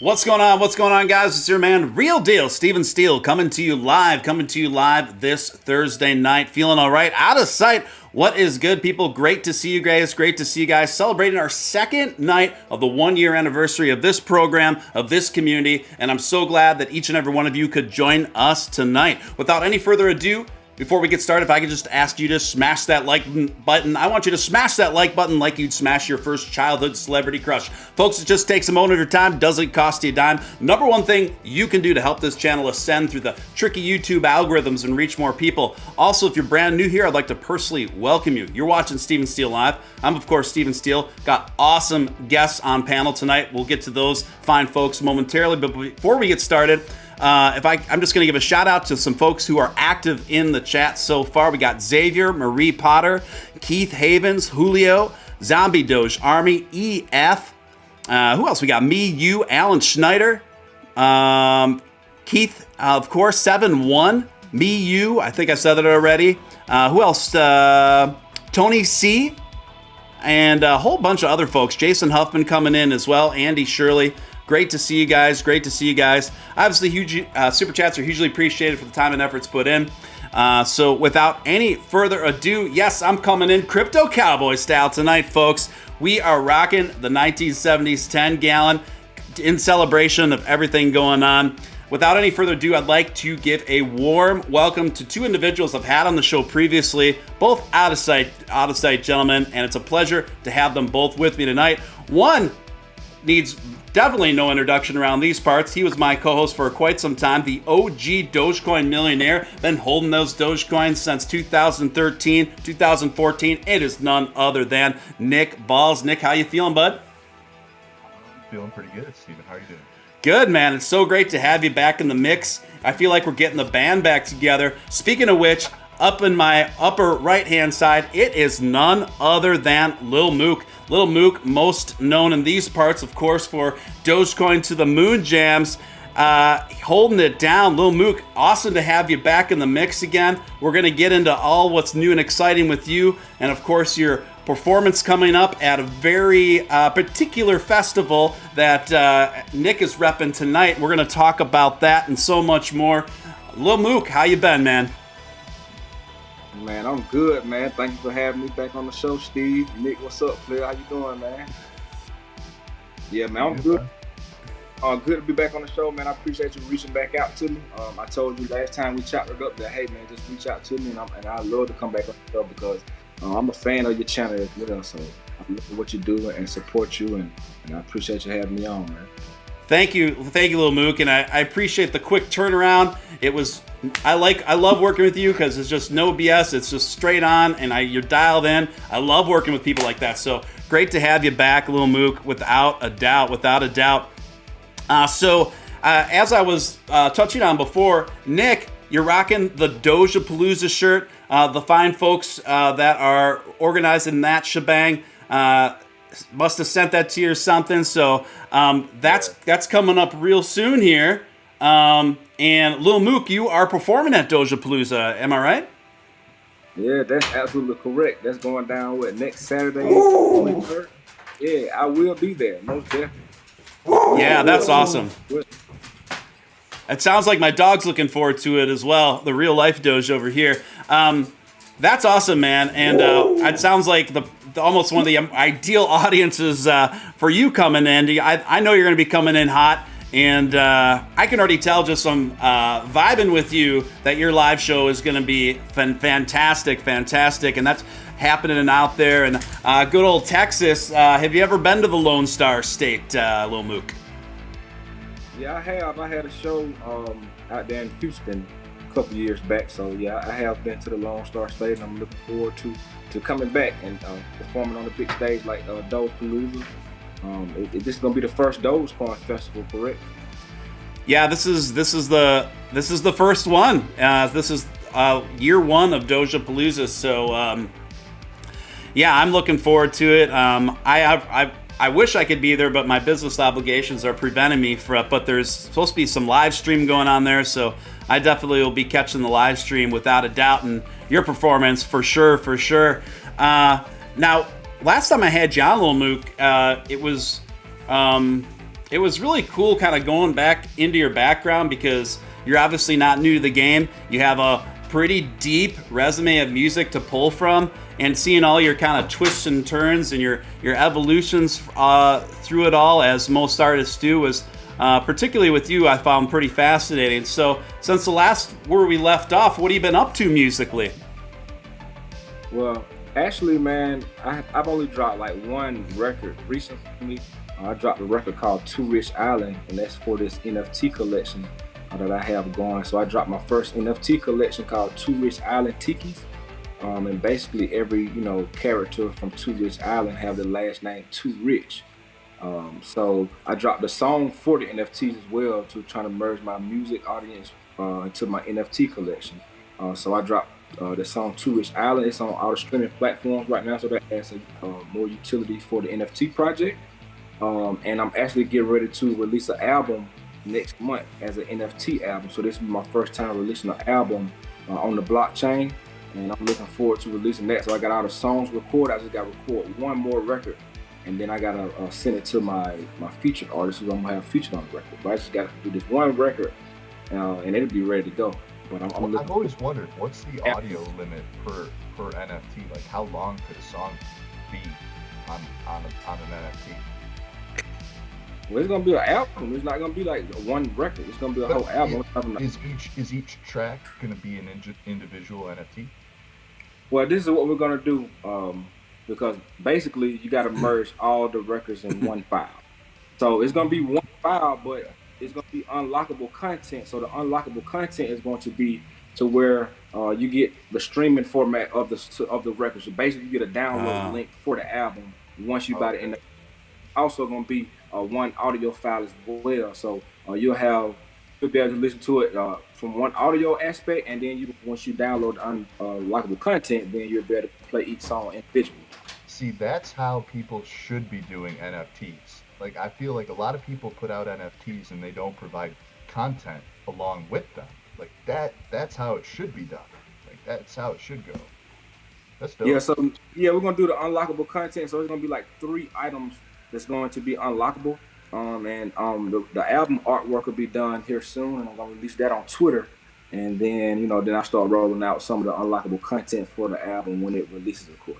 What's going on? What's going on, guys? It's your man, Real Deal, Steele, coming to you live this Thursday night. Feeling all right? Out of sight. What is good, people? Great to see you guys. Great to see you guys celebrating our second night of the 1-year anniversary of this program, of this community, and I'm so glad that each and every one of you could join us tonight. Without any further ado, before we get started, if I could just ask you to smash that like button. I want you to smash that like button like you'd smash your first childhood celebrity crush. Folks, it just takes a moment of your time, doesn't cost you a dime. Number one thing you can do to help this channel ascend through the tricky YouTube algorithms and reach more people. Also, if you're brand new here, I'd like to personally welcome you. You're watching Steele Live. I'm, of course, Steele. Got awesome guests on panel tonight. We'll get to those fine folks momentarily, but before we get started, I'm just going to give a shout out to some folks who are active in the chat so far. We got Xavier, Marie Potter, Keith Havens, Julio, Zombie Doge Army, EF. Who else? We got me, you, Alan Schneider, Keith, of course, 7-1, me, you. I think I said that already. Who else? Tony C. And a whole bunch of other folks. Jason Huffman coming in as well. Andy Shirley. Great to see you guys. Obviously, huge super chats are hugely appreciated for the time and efforts put in. So without any further ado, yes, I'm coming in Crypto Cowboy style tonight, folks. We are rocking the 1970s 10-gallon in celebration of everything going on. Without any further ado, I'd like to give a warm welcome to two individuals I've had on the show previously, both out of sight gentlemen, and it's a pleasure to have them both with me tonight. One needs definitely no introduction around these parts. He was my co-host for quite some time, the OG Dogecoin millionaire. Been holding those Dogecoins since 2013, 2014. It is none other than Nick Ballz. Nick, how you feeling, bud? I'm feeling pretty good, Steven. How are you doing? Good, man. It's so great to have you back in the mix. I feel like we're getting the band back together. Speaking of which, up in my upper right-hand side, it is none other than Lil Mook. Lil Mook, most known in these parts, of course, for Dogecoin to the Moon jams, holding it down. Lil Mook, awesome to have you back in the mix again. We're going to get into all what's new and exciting with you, and of course, your performance coming up at a very particular festival that Nick is repping tonight. We're going to talk about that and so much more. Lil Mook, how you been, man? Man, I'm good, man. Thank you for having me back on the show, Steve. Nick, what's up, player? How you doing, man? Yeah, man, I'm good. Good to be back on the show, man. I appreciate you reaching back out to me. I told you last time we chopped it up that, hey, man, just reach out to me, and I love to come back on the show because I'm a fan of your channel as well. So I look at what you do and support you, and I appreciate you having me on, man. Thank you, Lil Mook, and I appreciate the quick turnaround. I love working with you because it's just no BS. It's just straight on, and you're dialed in. I love working with people like that. So great to have you back, Lil Mook, without a doubt. So as I was touching on before, Nick, you're rocking the Dojapalooza shirt. The fine folks that are organizing that shebang must have sent that to you or something. So that's coming up real soon here. And Lil Mook, you are performing at Dojapalooza, am I right? Yeah, that's absolutely correct. That's going down next Saturday. 23rd. Yeah, I will be there, most definitely. Yeah, that's awesome. It sounds like my dog's looking forward to it as well. The real life Doge over here. That's awesome, man. And it sounds like almost one of the ideal audiences for you coming in. I know you're going to be coming in hot. And I can already tell just from vibing with you that your live show is going to be fantastic. And that's happening out there in good old Texas. Have you ever been to the Lone Star State, Lil Mook? Yeah, I have. I had a show out there in Houston a couple years back. So, yeah, I have been to the Lone Star State, and I'm looking forward to coming back and performing on the big stage like Dojapalooza. This is gonna be the first Dogecoin festival, correct? Yeah, this is the first one. This is year one of Dojapalooza. So yeah, I'm looking forward to it. I wish I could be there, but my business obligations are preventing me from. But there's supposed to be some live stream going on there, so I definitely will be catching the live stream without a doubt, and your performance for sure. Now. Last time I had you on, Lil Mook, it was it was really cool kind of going back into your background because you're obviously not new to the game. You have a pretty deep resume of music to pull from, and seeing all your kind of twists and turns and your evolutions through it all, as most artists do, was particularly with you, I found pretty fascinating. So since the last where we left off, what have you been up to musically? Well, actually, man, I've only dropped like one record recently. I dropped a record called Too Rich Island, and that's for this NFT collection that I have going. So I dropped my first NFT collection called Too Rich Island Tikis. And basically every, character from Too Rich Island have the last name Too Rich. So I dropped the song for the NFTs as well to try to merge my music audience into my NFT collection. So I dropped the song Too Rich Island. It's on all the streaming platforms right now, so that adds more utility for the NFT project. And I'm actually getting ready to release an album next month as an NFT album. So this is my first time releasing an album on the blockchain, and I'm looking forward to releasing that. So I got all the songs recorded. I just got to record one more record, and then I got to send it to my featured artists who I'm going to have featured on the record. But I just got to do this one record, and it'll be ready to go. But I've always wondered, what's the audio limit per NFT? Like, how long could a song be on an NFT? Well, it's gonna be an album. It's not gonna be like one record. It's gonna be a whole album. Is each track gonna be an individual NFT? Well, this is what we're gonna do, because basically you got to merge all the records in one file. So it's gonna be one file, but it's gonna be unlockable content. So the unlockable content is going to be to where you get the streaming format of the record. So basically, you get a download link for the album once you buy it. And also gonna be one audio file as well. So you'll be able to listen to it from one audio aspect, and then once you download unlockable content, then you'll be able to play each song individually. See, that's how people should be doing NFTs. Like, I feel like a lot of people put out NFTs and they don't provide content along with them. Like, that's how it should be done. Like, that's how it should go. That's dope. Yeah, so we're gonna do the unlockable content. So it's gonna be like 3 items that's going to be unlockable. The album artwork will be done here soon, and I'm gonna release that on Twitter. And then, then I start rolling out some of the unlockable content for the album when it releases, of course.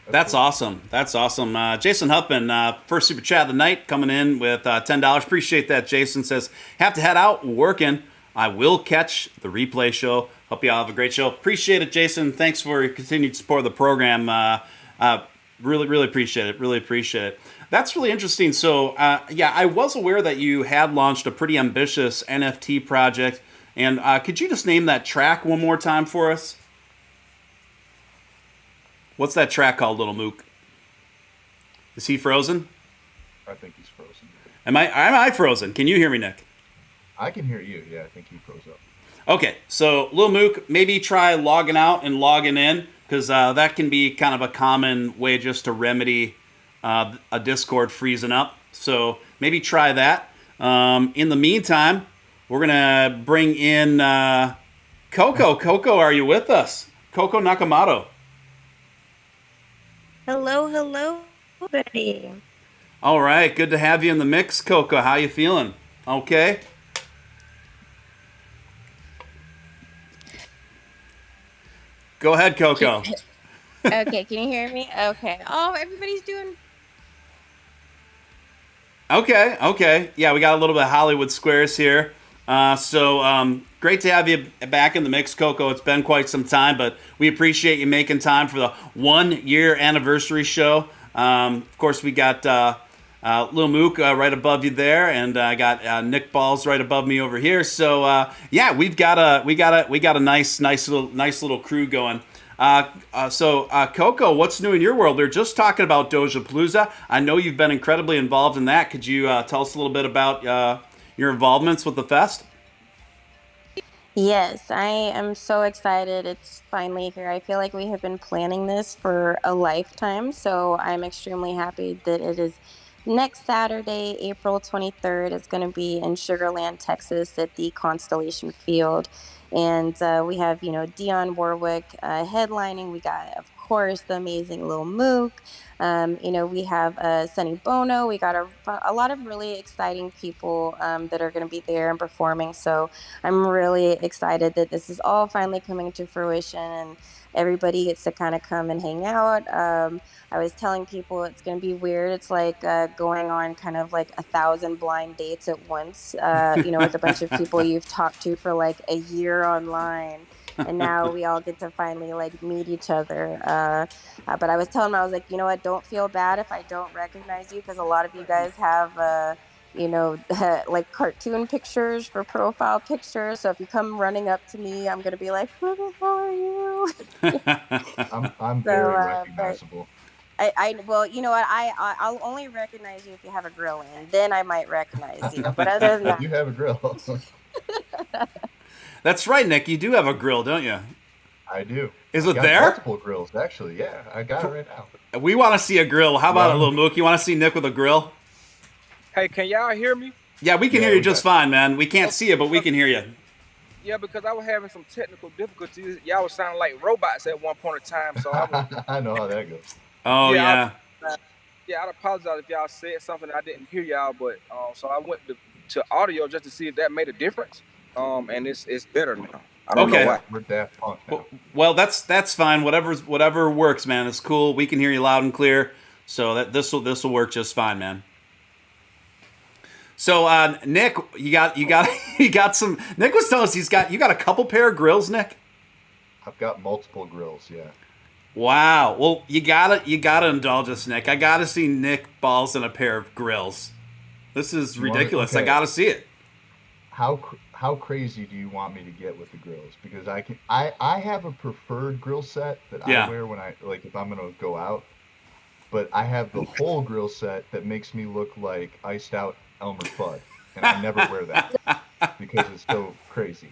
That's awesome. That's awesome. Jason Huffman, first super chat of the night, coming in with $10. Appreciate that. Jason says, have to head out working. I will catch the replay show. Hope you all have a great show. Appreciate it, Jason. Thanks for your continued support of the program. Really, really appreciate it. Really appreciate it. That's really interesting. So, I was aware that you had launched a pretty ambitious NFT project. And could you just name that track one more time for us? What's that track called, Little Mook? Is he frozen? I think he's frozen. Am I frozen? Can you hear me, Nick? I can hear you. Yeah, I think he froze up. Okay, so Lil Mook, maybe try logging out and logging in, because that can be kind of a common way just to remedy a Discord freezing up. So maybe try that. In the meantime, we're going to bring in Coco. Coco, are you with us? Coco Nakamoto. Hello, buddy. All right, good to have you in the mix, Coco. How you feeling? Okay. Go ahead, Coco. Okay, can you hear me? Okay. Oh, everybody's doing... Okay. Yeah, we got a little bit of Hollywood Squares here. So great to have you back in the mix, Coco. It's been quite some time, but we appreciate you making time for the 1-year anniversary show. Of course, we got Lil Mook right above you there, and I got Nick Ballz right above me over here. So we've got a nice little crew going. So Coco, what's new in your world? They're just talking about Dojapalooza. I know you've been incredibly involved in that. Could you tell us a little bit about your involvements with the fest? Yes, I am so excited. It's finally here. I feel like we have been planning this for a lifetime, so I'm extremely happy that it is next Saturday, April 23rd. It's going to be in Sugar Land, Texas at the Constellation Field. And we have, Dionne Warwick headlining. We got, of course, the amazing Lil Mook. We have Sunny Bono. We got a lot of really exciting people that are going to be there and performing. So I'm really excited that this is all finally coming to fruition and everybody gets to kind of come and hang out. I was telling people it's going to be weird. It's like going on kind of like 1,000 blind dates at once, with a bunch of people you've talked to for like a year online. And now we all get to finally like meet each other. But I was telling him, I was like, you know what? Don't feel bad if I don't recognize you because a lot of you guys have, like cartoon pictures for profile pictures. So if you come running up to me, I'm gonna be like, "Who the hell are you?" I'm So, very but recognizable. well, you know what? I'll only recognize you if you have a grill in. Then I might recognize you. But other than I that, do have a grill. That's right, Nick. You do have a grill, don't you? I do. Is I it got there? multiple grills, actually. Yeah, I got it right now. We want to see a grill. How about it, Yeah. little Mook? You want to see Nick with a grill? Hey, can y'all hear me? Yeah, we can Yeah, hear you we just got fine, man. We can't see you, but we can hear you. Yeah, because I was having some technical difficulties. Y'all was sounding like robots at one point in time. So I was, I know how that goes. Oh, yeah. I'd apologize if y'all said something I didn't hear y'all, but so I went to audio just to see if that made a difference. And it's better now. I don't Okay. know why. We're Daft Punk now. Well, that's fine. Whatever works, man. It's cool. We can hear you loud and clear. So that this will work just fine, man. So Nick, you got you got some. Nick was telling us you got a couple pair of grills, Nick. I've got multiple grills, yeah. Wow. Well, you gotta indulge us, Nick. I gotta see Nick Ballz in a pair of grills. This is ridiculous. Okay. I gotta see it. How crazy do you want me to get with the grills? Because I have a preferred grill set that Yeah. I wear when if I'm gonna go out, but I have the whole grill set that makes me look like iced out Elmer Fudd, and I never wear that because it's so crazy.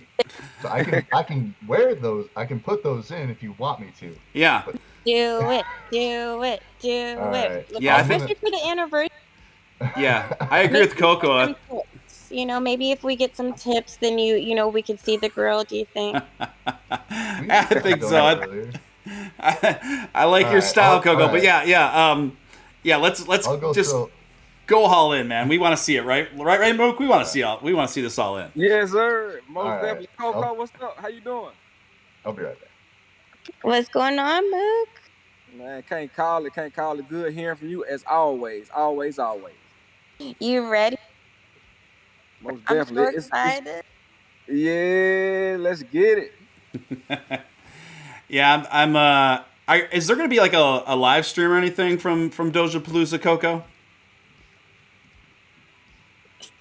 So I can wear those. I can put those in if you want me to. Yeah. But do it, do it, do all it. right. Yeah, I Especially for the anniversry. Yeah. I agree with Coco. Some tips. Maybe if we get some tips, then we could see the grill. Do you think? I think so. Earlier. I like your right, style, Coco. all But right. yeah. Let's I'll go just throw. go all in, man. We want to see it, right? Right, Mook. We want to see this all in. Yes, sir. Most All right. definitely. Coco, what's up? How you doing? I'll be right back. What's going on, Mook? Man, can't call it good hearing from you as always. Always. You ready? Most I'm definitely. so excited. Yeah, let's get it. Yeah, is there going to be like a live stream or anything from Dojapalooza, Coco?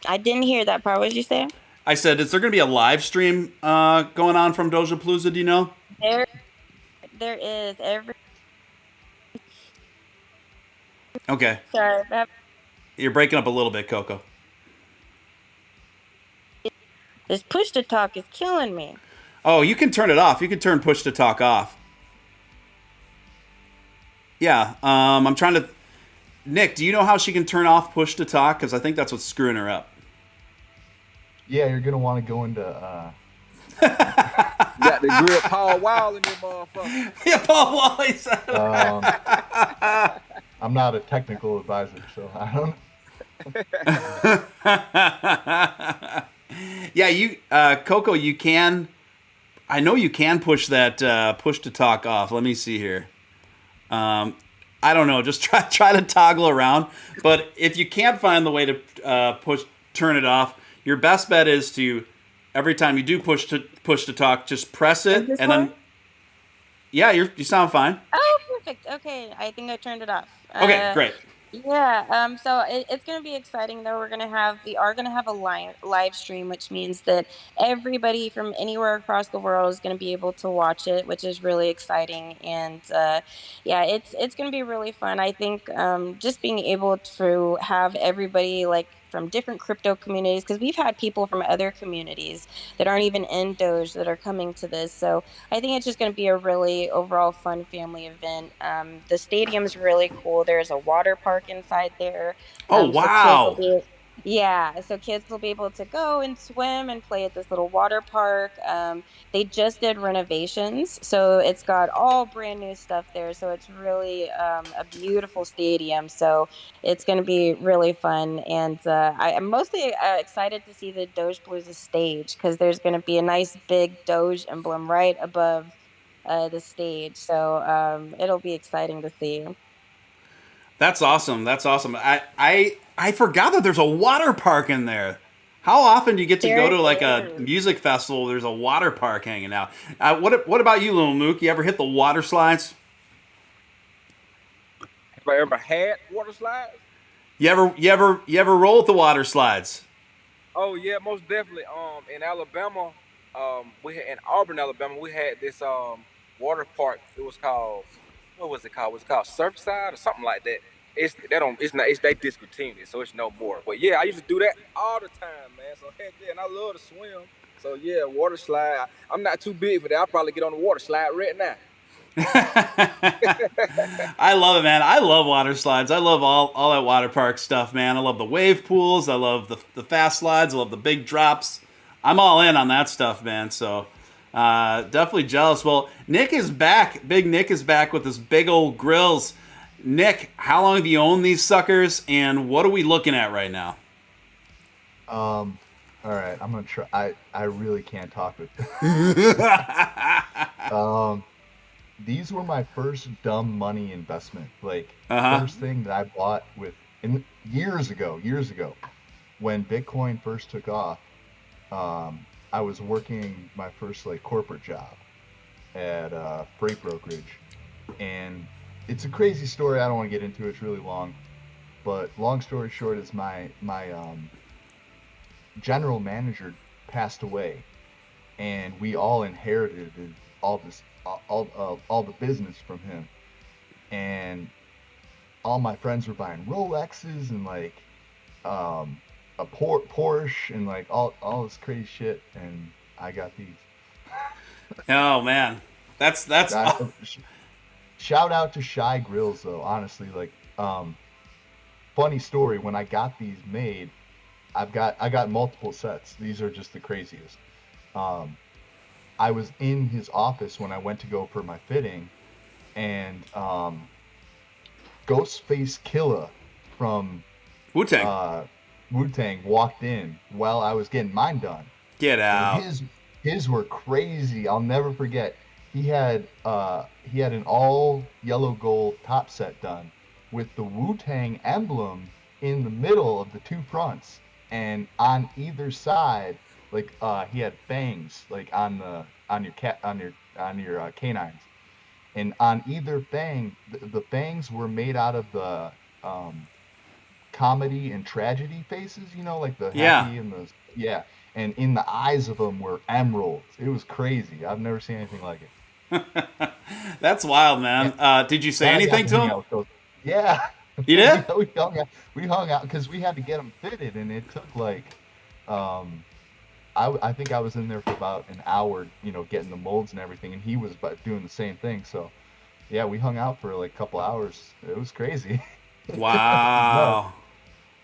I didn't hear that part. What did you say? I said, is there going to be a live stream going on from Dojapalooza? Do you know? There is every. Okay. Sorry, You're breaking up a little bit, Coco. this push to talk is killing me. Oh, you can turn it off. You can turn push to talk off. Yeah. I'm trying to. Nick, do you know how she can turn off push to talk? Because I think that's what's screwing her up. Yeah, you're gonna want to go into. You got the grill Paul Wall in your motherfucker. Yeah, Paul Wally said. I'm not a technical advisor, so I don't. Yeah, you, Coco, you can. I know you can push that push to talk off. Let me see here. I don't know. Just try to toggle around. But if you can't find the way to turn it off, your best bet is to every time you do push to talk, just press it and then. Yeah, you sound fine. Oh, perfect. Okay, I think I turned it off. Okay, great. Yeah. So it's gonna be exciting though. We are gonna have a live stream, which means that everybody from anywhere across the world is gonna be able to watch it, which is really exciting. And yeah, it's gonna be really fun. I think just being able to have everybody like from different crypto communities, because we've had people from other communities that aren't even in Doge that are coming to this. So I think it's just going to be a really overall fun family event. The stadium's really cool. There's a water park inside there. Oh, So wow. Yeah, so kids will be able to go and swim and play at this little water park. They just did renovations, so it's got all brand new stuff there. So it's really a beautiful stadium. So it's going to be really fun, and I'm mostly excited to see the Dojapalooza stage because there's going to be a nice big Doge emblem right above the stage. So it'll be exciting to see. That's awesome. That's awesome. I forgot that there's a water park in there. How often do you get to go There to like a is. music festival? There's a water park hanging out. What about you, little Mook? You ever hit the water slides? Have I ever had water slides? You ever roll with the water slides? Oh yeah, most definitely. In Alabama, we had, in Auburn, Alabama, we had this water park. It was called, what was it called? Was it called Surfside or something like that? It's they don't it's not it's they discontinued it, so it's no more. But yeah, I used to do that all the time, man. So heck yeah, and I love to swim. So yeah, water slide. I'm not too big for that. I'll probably get on the water slide right now. I love it, man. I love water slides. I love all that water park stuff, man. I love the wave pools. I love the fast slides. I love the big drops. I'm all in on that stuff, man. So definitely jealous. Well, Nick is back. Big Nick is back with his big old grills. Nick, how long have you owned these suckers, and what are we looking at right now? All right, I'm gonna try. I really can't talk with. um, these were my first dumb money investment. Like Uh-huh. first thing that I bought with in years ago, when Bitcoin first took off. I was working my first like corporate job at freight brokerage, and it's a crazy story. I don't want to get into it. It's really long, but long story short is my general manager passed away, and we all inherited all this all the business from him, and all my friends were buying Rolexes and like um, a Porsche and like all this crazy shit, and I got these. Oh man, that's I, shout out to Shy Grills though, honestly, like funny story. When I got these made, I got multiple sets. These are just the craziest. Um, I was in his office when I went to go for my fitting, and Ghostface Killa from Wu Tang. Wu Tang walked in while I was getting mine done, Get and out. his were crazy. I'll never forget. He had an all yellow gold top set done with the Wu Tang emblem in the middle of the two fronts, and on either side, like he had fangs like on your cat on your canines, and on either fang, the fangs were made out of the um, comedy and tragedy faces, you know, like the Yeah. happy and the yeah, and in the eyes of them were emeralds. It was crazy. I've never seen anything like it. That's wild, man. And, Did you say and I got anything to to hang him? out with those. Yeah, You did? we hung out because we had to get them fitted, and it took like um, I think I was in there for about an hour, you know, getting the molds and everything, and he was about doing the same thing. So yeah, we hung out for like a couple hours. It was crazy. It was nuts. Wow.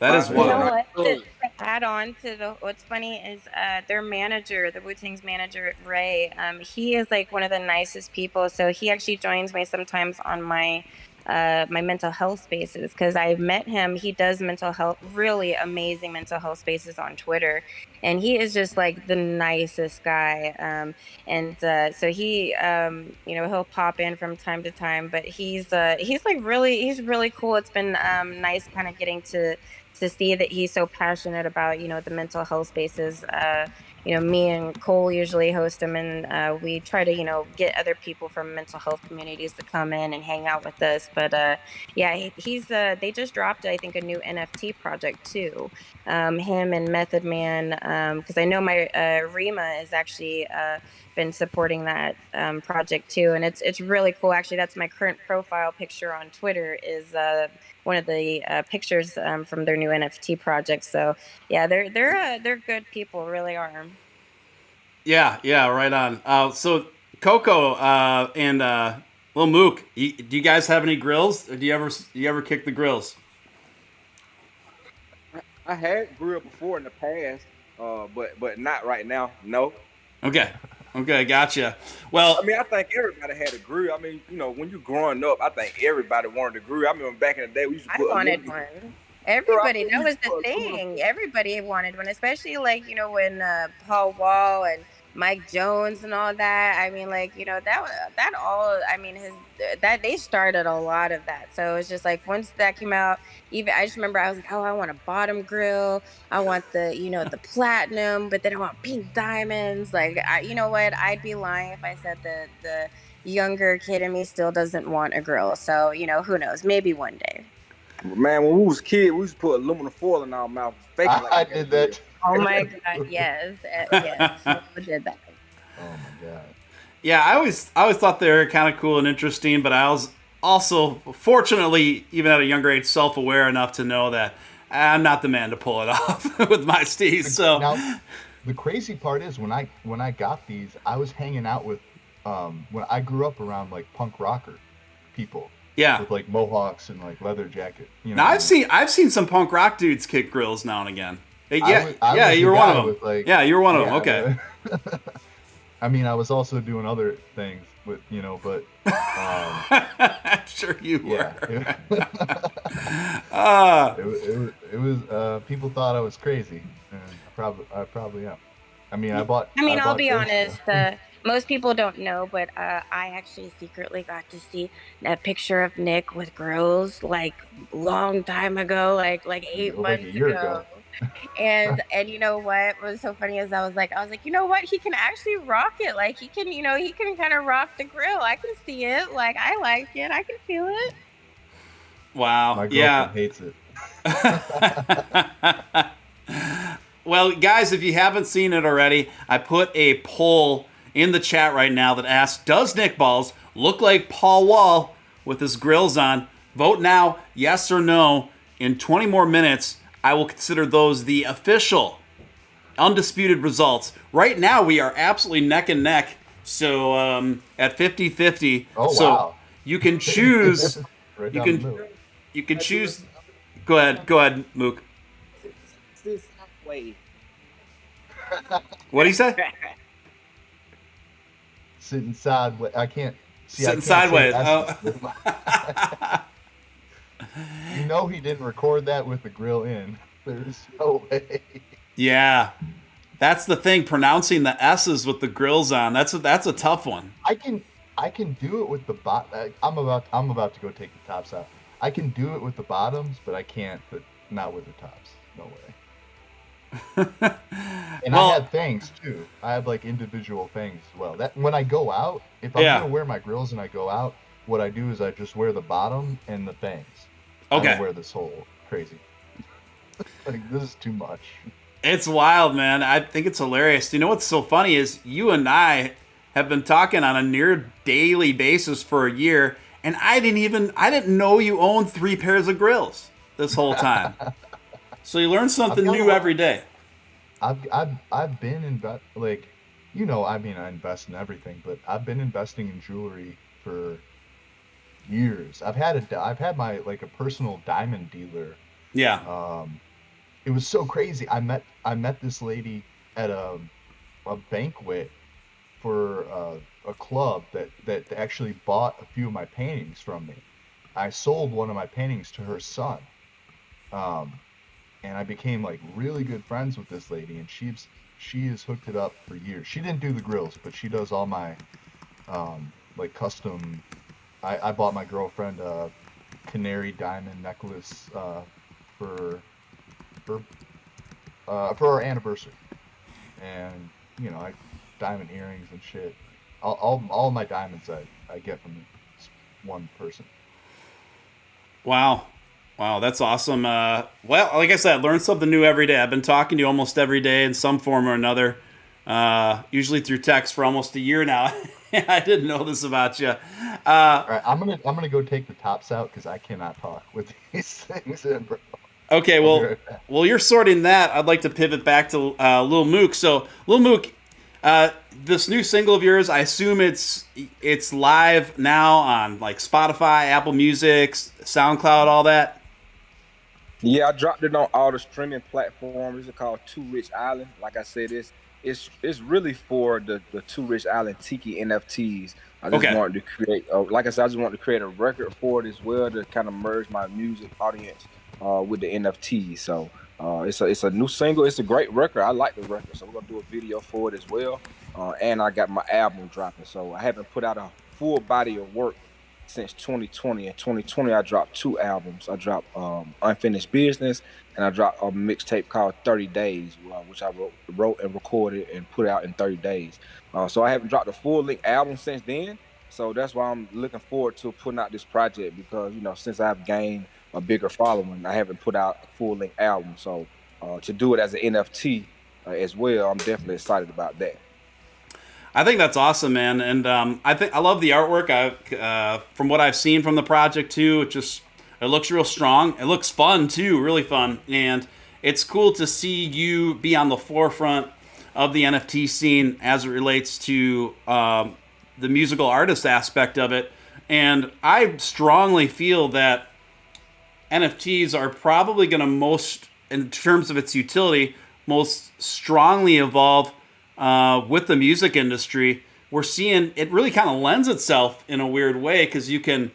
That is Right You on, know wild. right what? To on. add on to what's funny is their manager, the Wu Tang's manager, Ray. He is like one of the nicest people. So he actually joins me sometimes on my mental health spaces because I've met him. He does mental health, really amazing mental health spaces on Twitter, and he is just like the nicest guy. And so he, he'll pop in from time to time, but he's like he's really cool. It's been nice kind of getting to see that he's so passionate about the mental health spaces. Me and Cole usually host them, and we try to get other people from mental health communities to come in and hang out with us. But yeah, he's they just dropped I think a new NFT project too. Him and Method Man, because I know my Rima is actually been supporting that project too, and it's really cool. Actually, that's my current profile picture on Twitter is one of the pictures from their new NFT project. So yeah, they're good people, really are. Yeah, yeah, right on. So Coco and Lil Mook, do you guys have any grills? Or do you ever kick the grills? I had grill before in the past, but not right now. No. Okay. Okay, gotcha. Well, I mean, I think everybody had a grill. I mean, when you growing up, I think everybody wanted a grill. I remember back in the day, we used to I put wanted aluminum. one. Girl, I Everybody, mean, we that used was to the put aluminum. thing. Everybody wanted one, especially like, when Paul Wall and Mike Jones and all that. I mean, like, that all, I mean, that they started a lot of that. So it's just like once that came out, even I just remember I was like, oh, I want a bottom grill. I want the platinum, but then I want pink diamonds. Like, you know what? I'd be lying if I said the younger kid in me still doesn't want a grill. So, who knows? Maybe one day. Man, when we was kids, we used to put aluminum foil in our mouth, faking like I we had a did grill. that. Oh my God, yes, yes, who did that? Oh my God. yeah, I always thought they were kind of cool and interesting, but I was also, fortunately, even at a younger age, self-aware enough to know that I'm not the man to pull it off with my steez. So Now, the crazy part is when I got these, I was hanging out with when I grew up around like punk rocker people yeah. with like mohawks and like leather jacket. Now I've seen some punk rock dudes kick grills now and again. Yeah, I was you the were one guy of them. with, like, Yeah, you were one of them. yeah, Okay. I mean, I was also doing other things with, but I'm sure you were. yeah, Ah, it was people thought I was crazy, and I probably am. I mean, I I mean, I'll bought be this, honest. Most people don't know, but I actually secretly got to see that picture of Nick with grills like long time ago, like eight like a months year ago. ago. And you know what was so funny is I was like, you know what? He can actually rock it. Like he can kind of rock the grill. I can see it. Like I like it. I can feel it. wow. My girlfriend Yeah. hates it. Well, guys, if you haven't seen it already, I put a poll in the chat right now that asks, does Nick Ballz look like Paul Wall with his grills on? Vote now, yes or no. In 20 more minutes, I will consider those the official, undisputed results. Right now, we are absolutely neck and neck. So at 50-50. Oh, so wow. you can choose. Right you down can the middle. you can choose. Go ahead, Mook. This way. What do you say? Sitting sideways. I can't see. Sitting sideways. He didn't record that with the grill in. There's no way. Yeah, that's the thing. Pronouncing the S's with the grills on. That's a tough one. I can do it with the I'm about to go take the tops out. I can do it with the bottoms, but I can't. But not with the tops. No way. And Well- I have fangs too. I have like individual fangs as well. That when I go out, if I'm Yeah. gonna wear my grills and I go out, what I do is I just wear the bottom and the fangs. I Okay. don't wear this whole crazy. Like this is too much. It's wild, man. I think it's hilarious. You know what's so funny is you and I have been talking on a near daily basis for a year, and I didn't know you owned 3 pairs of grills this whole time. So you learn something I've got new a lot- every day. I've been I invest in everything, but I've been investing in jewelry for years. I've had my like a personal diamond dealer. Yeah. It was so crazy. I met this lady at a banquet for a club that actually bought a few of my paintings from me. I sold one of my paintings to her son. And I became like really good friends with this lady, and she has hooked it up for years. She didn't do the grills, but she does all my like custom. I bought my girlfriend a canary diamond necklace for our anniversary, and diamond earrings and shit. All my diamonds I get from this one person. Wow. Wow, that's awesome. Well, like I said, learn something new every day. I've been talking to you almost every day in some form or another, usually through text for almost a year now. I didn't know this about you. All right, I'm gonna go take the tops out because I cannot talk with these things in, bro. Okay, I'll be well, right back. while you're sorting that, I'd like to pivot back to Lil Mook. So, Lil Mook, this new single of yours, I assume it's live now on like Spotify, Apple Music, SoundCloud, all that. Yeah, I dropped it on all the streaming platforms. It's called Too Rich Island. Like I said, it's really for the Too Rich Island Tiki NFTs. I just Okay. wanted to create, like I said, I just wanted to create a record for it as well to kind of merge my music audience with the NFTs. So it's a new single. It's a great record. I like the record, so we're gonna do a video for it as well. And I got my album dropping, so I haven't put out a full body of work since 2020. In 2020, I dropped two albums. I dropped Unfinished Business, and I dropped a mixtape called 30 Days, which I wrote and recorded and put out in 30 days. So I haven't dropped a full length album since then. So that's why I'm looking forward to putting out this project because, since I've gained a bigger following, I haven't put out a full length album. So to do it as an NFT as well, I'm definitely excited about that. I think that's awesome, man, and I love the artwork. From what I've seen from the project too, it looks real strong. It looks fun too, really fun, and it's cool to see you be on the forefront of the NFT scene as it relates to the musical artist aspect of it. And I strongly feel that NFTs are probably going to in terms of its utility, most strongly evolve with the music industry. We're seeing it really kind of lends itself in a weird way because you can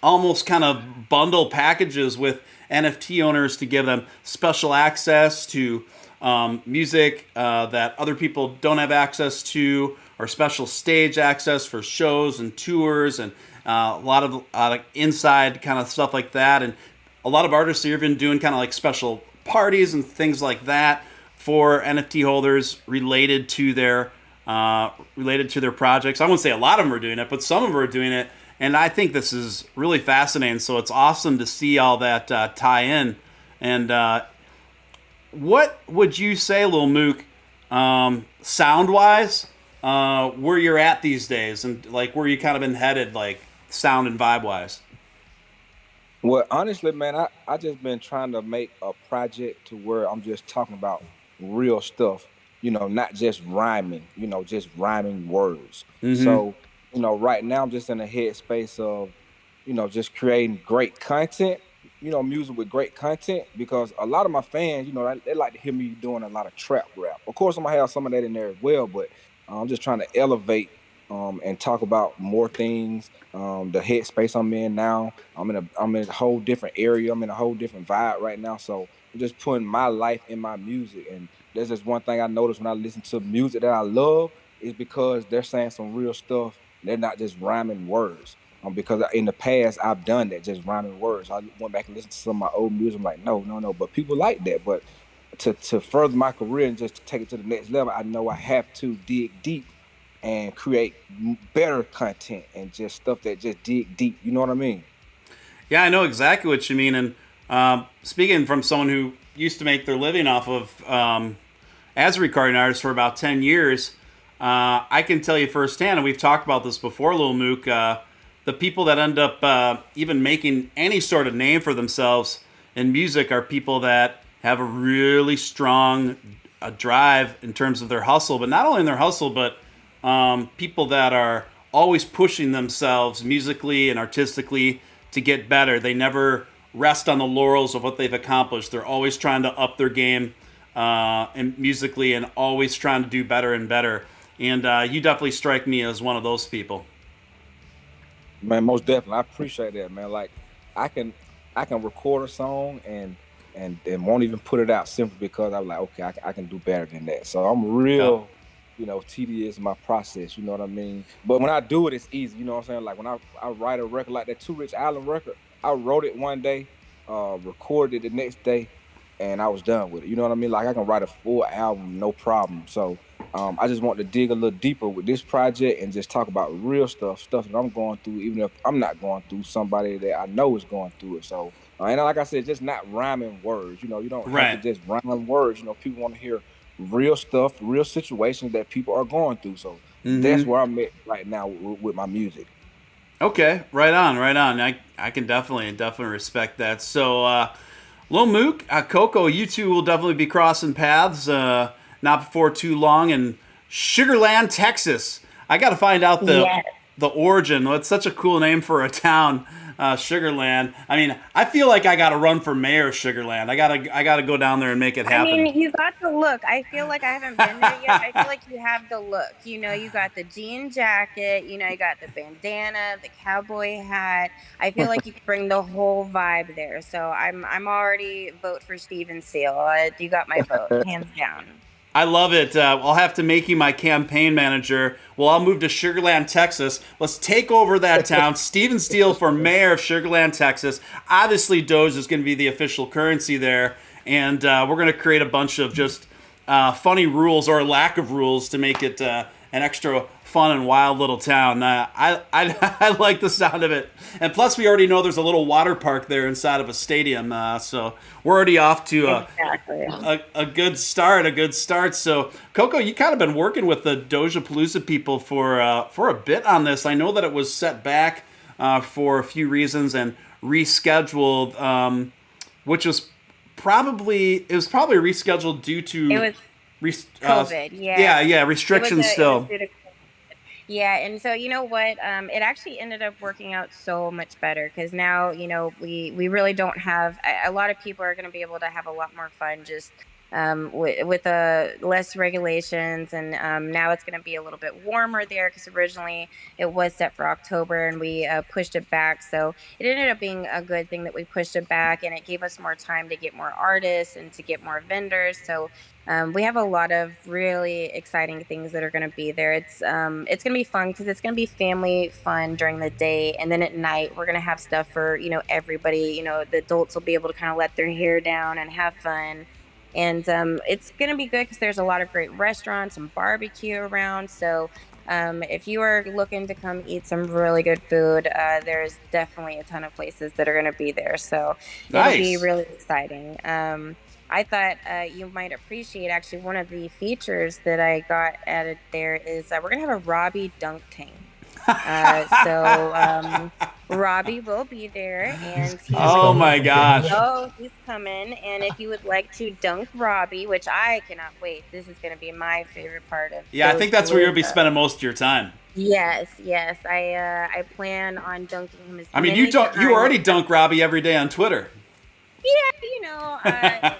almost kind of bundle packages with NFT owners to give them special access to music that other people don't have access to, or special stage access for shows and tours, and a lot of inside kind of stuff like that. And a lot of artists are even doing kind of like special parties and things like that for NFT holders related to their projects. I won't say a lot of them are doing it, but some of them are doing it, and I think this is really fascinating. So it's awesome to see all that tie in. And what would you say, Lil Mook, sound wise, where you're at these days, and like where you kind of been headed, like sound and vibe wise? Well, honestly, man, I just been trying to make a project to where I'm just talking about real stuff, not just rhyming, just rhyming words. Mm-hmm. So, right now I'm just in a headspace of, just creating great content, music with great content, because a lot of my fans, they like to hear me doing a lot of trap rap. Of course, I'm gonna have some of that in there as well, but I'm just trying to elevate and talk about more things. The headspace I'm in now, I'm in a whole different area. I'm in a whole different vibe right now. So I'm just putting my life in my music. And there's just one thing I notice when I listen to music that I love is because they're saying some real stuff. They're not just rhyming words. Because in the past I've done that, just rhyming words. I went back and listened to some of my old music. I'm like, no. But people like that. But to further my career and just to take it to the next level, I know I have to dig deep and create better content and just stuff that just dig deep. You know what I mean? Yeah, I know exactly what you mean. And speaking from someone who used to make their living off of as a recording artist for about 10 years, I can tell you firsthand, and we've talked about this before, Lil Mook, the people that end up even making any sort of name for themselves in music are people that have a really strong drive in terms of their hustle, but not only in their hustle, but people that are always pushing themselves musically and artistically to get better. They never rest on the laurels of what they've accomplished. They're always trying to up their game and musically, and always trying to do better and better. And you definitely strike me as one of those people. Man, most definitely. I appreciate that, man. Like I can record a song and won't even put it out simply because I'm like, okay, I can do better than that. So I'm real, tedious in my process, you know what I mean? But when I do it, it's easy, you know what I'm saying? Like when I write a record like that Too Rich Island record, I wrote it one day, recorded it the next day, and I was done with it. You know what I mean? Like I can write a full album, no problem. So I just want to dig a little deeper with this project and just talk about real stuff that I'm going through, even if I'm not going through, somebody that I know is going through it. So, and like I said, just not rhyming words. You don't have to just rhyme words. People want to hear real stuff, real situations that people are going through. So that's where I'm at right now with my music. Okay, right on. I can definitely respect that. So, Lil Mook, Coco, you two will definitely be crossing paths not before too long in Sugarland, Texas. I got to find out the the origin. It's such a cool name for a town, Sugarland. I mean, I feel like I got to run for mayor of Sugarland. I gotta go down there and make it happen. I mean, you got the look. I feel like I haven't been there yet. I feel like you have the look. You know, you got the jean jacket. You know, you got the bandana, the cowboy hat. I feel like you can bring the whole vibe there. So I'm already vote for Steele. You got my vote, hands down. I love it. I'll have to make you my campaign manager. Well, I'll move to Sugarland, Texas. Let's take over that town. Steele for mayor of Sugarland, Texas. Obviously, Doge is going to be the official currency there. And we're going to create a bunch of just funny rules or lack of rules to make it an extra fun and wild little town. I like the sound of it. And plus, we already know there's a little water park there inside of a stadium. So we're already off to a good start. So, Coco, you kind of been working with the Dojapalooza people for a bit on this. I know that it was set back for a few reasons and rescheduled, which was probably rescheduled due to COVID. Yeah, restrictions still. Yeah, and so you know what? It actually ended up working out so much better because now we really don't have a lot of people are going to be able to have a lot more fun just with less regulations, and now it's going to be a little bit warmer there because originally it was set for October and we pushed it back. So it ended up being a good thing that we pushed it back, and it gave us more time to get more artists and to get more vendors. So we have a lot of really exciting things that are going to be there. It's going to be fun because it's going to be family fun during the day, and then at night we're going to have stuff for everybody. The adults will be able to kind of let their hair down and have fun. And it's going to be good because there's a lot of great restaurants and barbecue around. So if you are looking to come eat some really good food, there's definitely a ton of places that are going to be there. So nice. It'll be really exciting. I thought you might appreciate actually one of the features that I got added there is we're going to have a Robbie dunk tank. So Robbie will be there, and he's my gosh! Oh, he's coming, and if you would like to dunk Robbie, which I cannot wait, this is going to be my favorite part of. Yeah, I think that's where you'll be spending most of your time. Yes, I plan on dunking him as. I mean, you already dunk Robbie every day on Twitter. Yeah,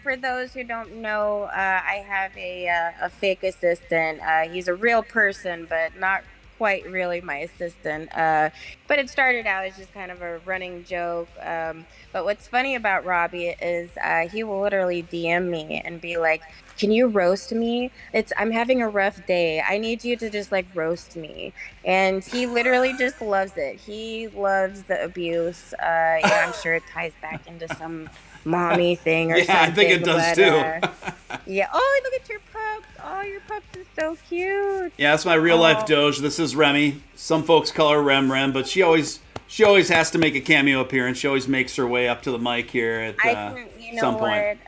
for those who don't know, I have a fake assistant. He's a real person, but not quite really my assistant. But it started out as just kind of a running joke. But what's funny about Robbie is he will literally DM me and be like, "Can you roast me? I'm having a rough day. I need you to just roast me." And he literally just loves it. He loves the abuse. I'm sure it ties back into some mommy thing or something. I think it does too. Yeah. Oh, look at your pups. Oh, your pups is so cute. Yeah, that's my real life Doge. This is Remy. Some folks call her Rem, but she always has to make a cameo appearance. She always makes her way up to the mic here at some point.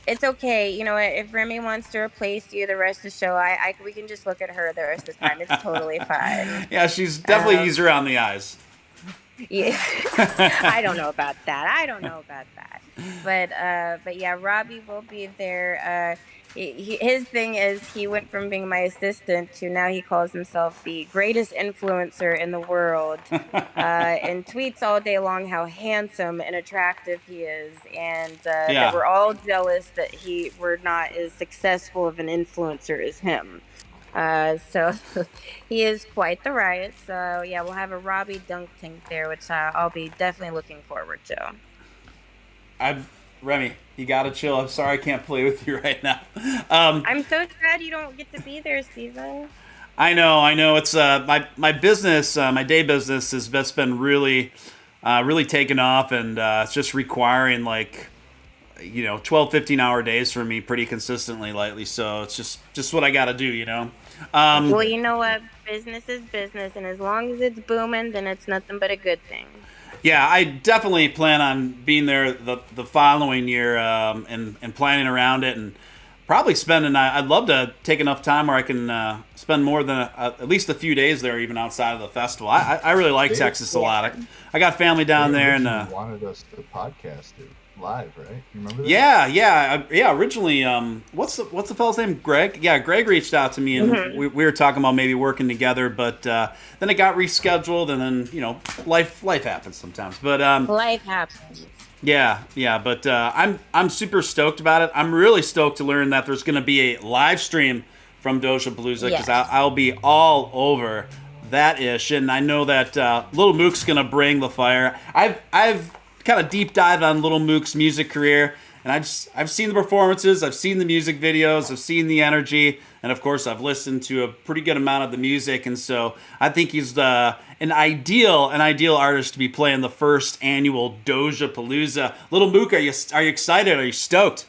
It's okay. You know what? If Remy wants to replace you the rest of the show, we can just look at her the rest of the time. It's totally fine. Yeah, she's definitely easier on the eyes. Yeah, I don't know about that. But yeah, Robbie will be there. His thing is he went from being my assistant to now he calls himself the greatest influencer in the world, and tweets all day long how handsome and attractive he is, and that we're all jealous that we're not as successful of an influencer as him. So he is quite the riot. So yeah, we'll have a Robbie dunk tank there, which I'll be definitely looking forward to. Remy, you gotta chill. I'm sorry I can't play with you right now. I'm so sad you don't get to be there, Steven. I know. It's my business, my day business has just been really taken off, and it's just requiring 12, 15-hour days for me pretty consistently lately. So it's just what I gotta do, Well, you know what? Business is business, and as long as it's booming, then it's nothing but a good thing. Yeah, I definitely plan on being there the following year and planning around it, and probably spending. I'd love to take enough time where I can spend more than at least a few days there, even outside of the festival. I really like Texas a lot. I got family down there, and wanted us to podcast it. live, right? You remember that? Yeah. Originally, what's the fellow's name? Greg. Yeah, Greg reached out to me, and Hmm. we were talking about maybe working together, but then it got rescheduled, and then life happens sometimes. But Life happens. yeah. But I'm super stoked about it. I'm really stoked to learn that there's going to be a live stream from Dojapalooza because Yes. I'll be all over that ish, and I know that Little Mook's going to bring the fire. I've kind of deep dived on Little Mook's music career, and I've seen the performances, I've seen the music videos, I've seen the energy, and of course I've listened to a pretty good amount of the music, and so I think he's an ideal artist to be playing the first annual Dojapalooza. Little Mook, are you excited? Are you stoked?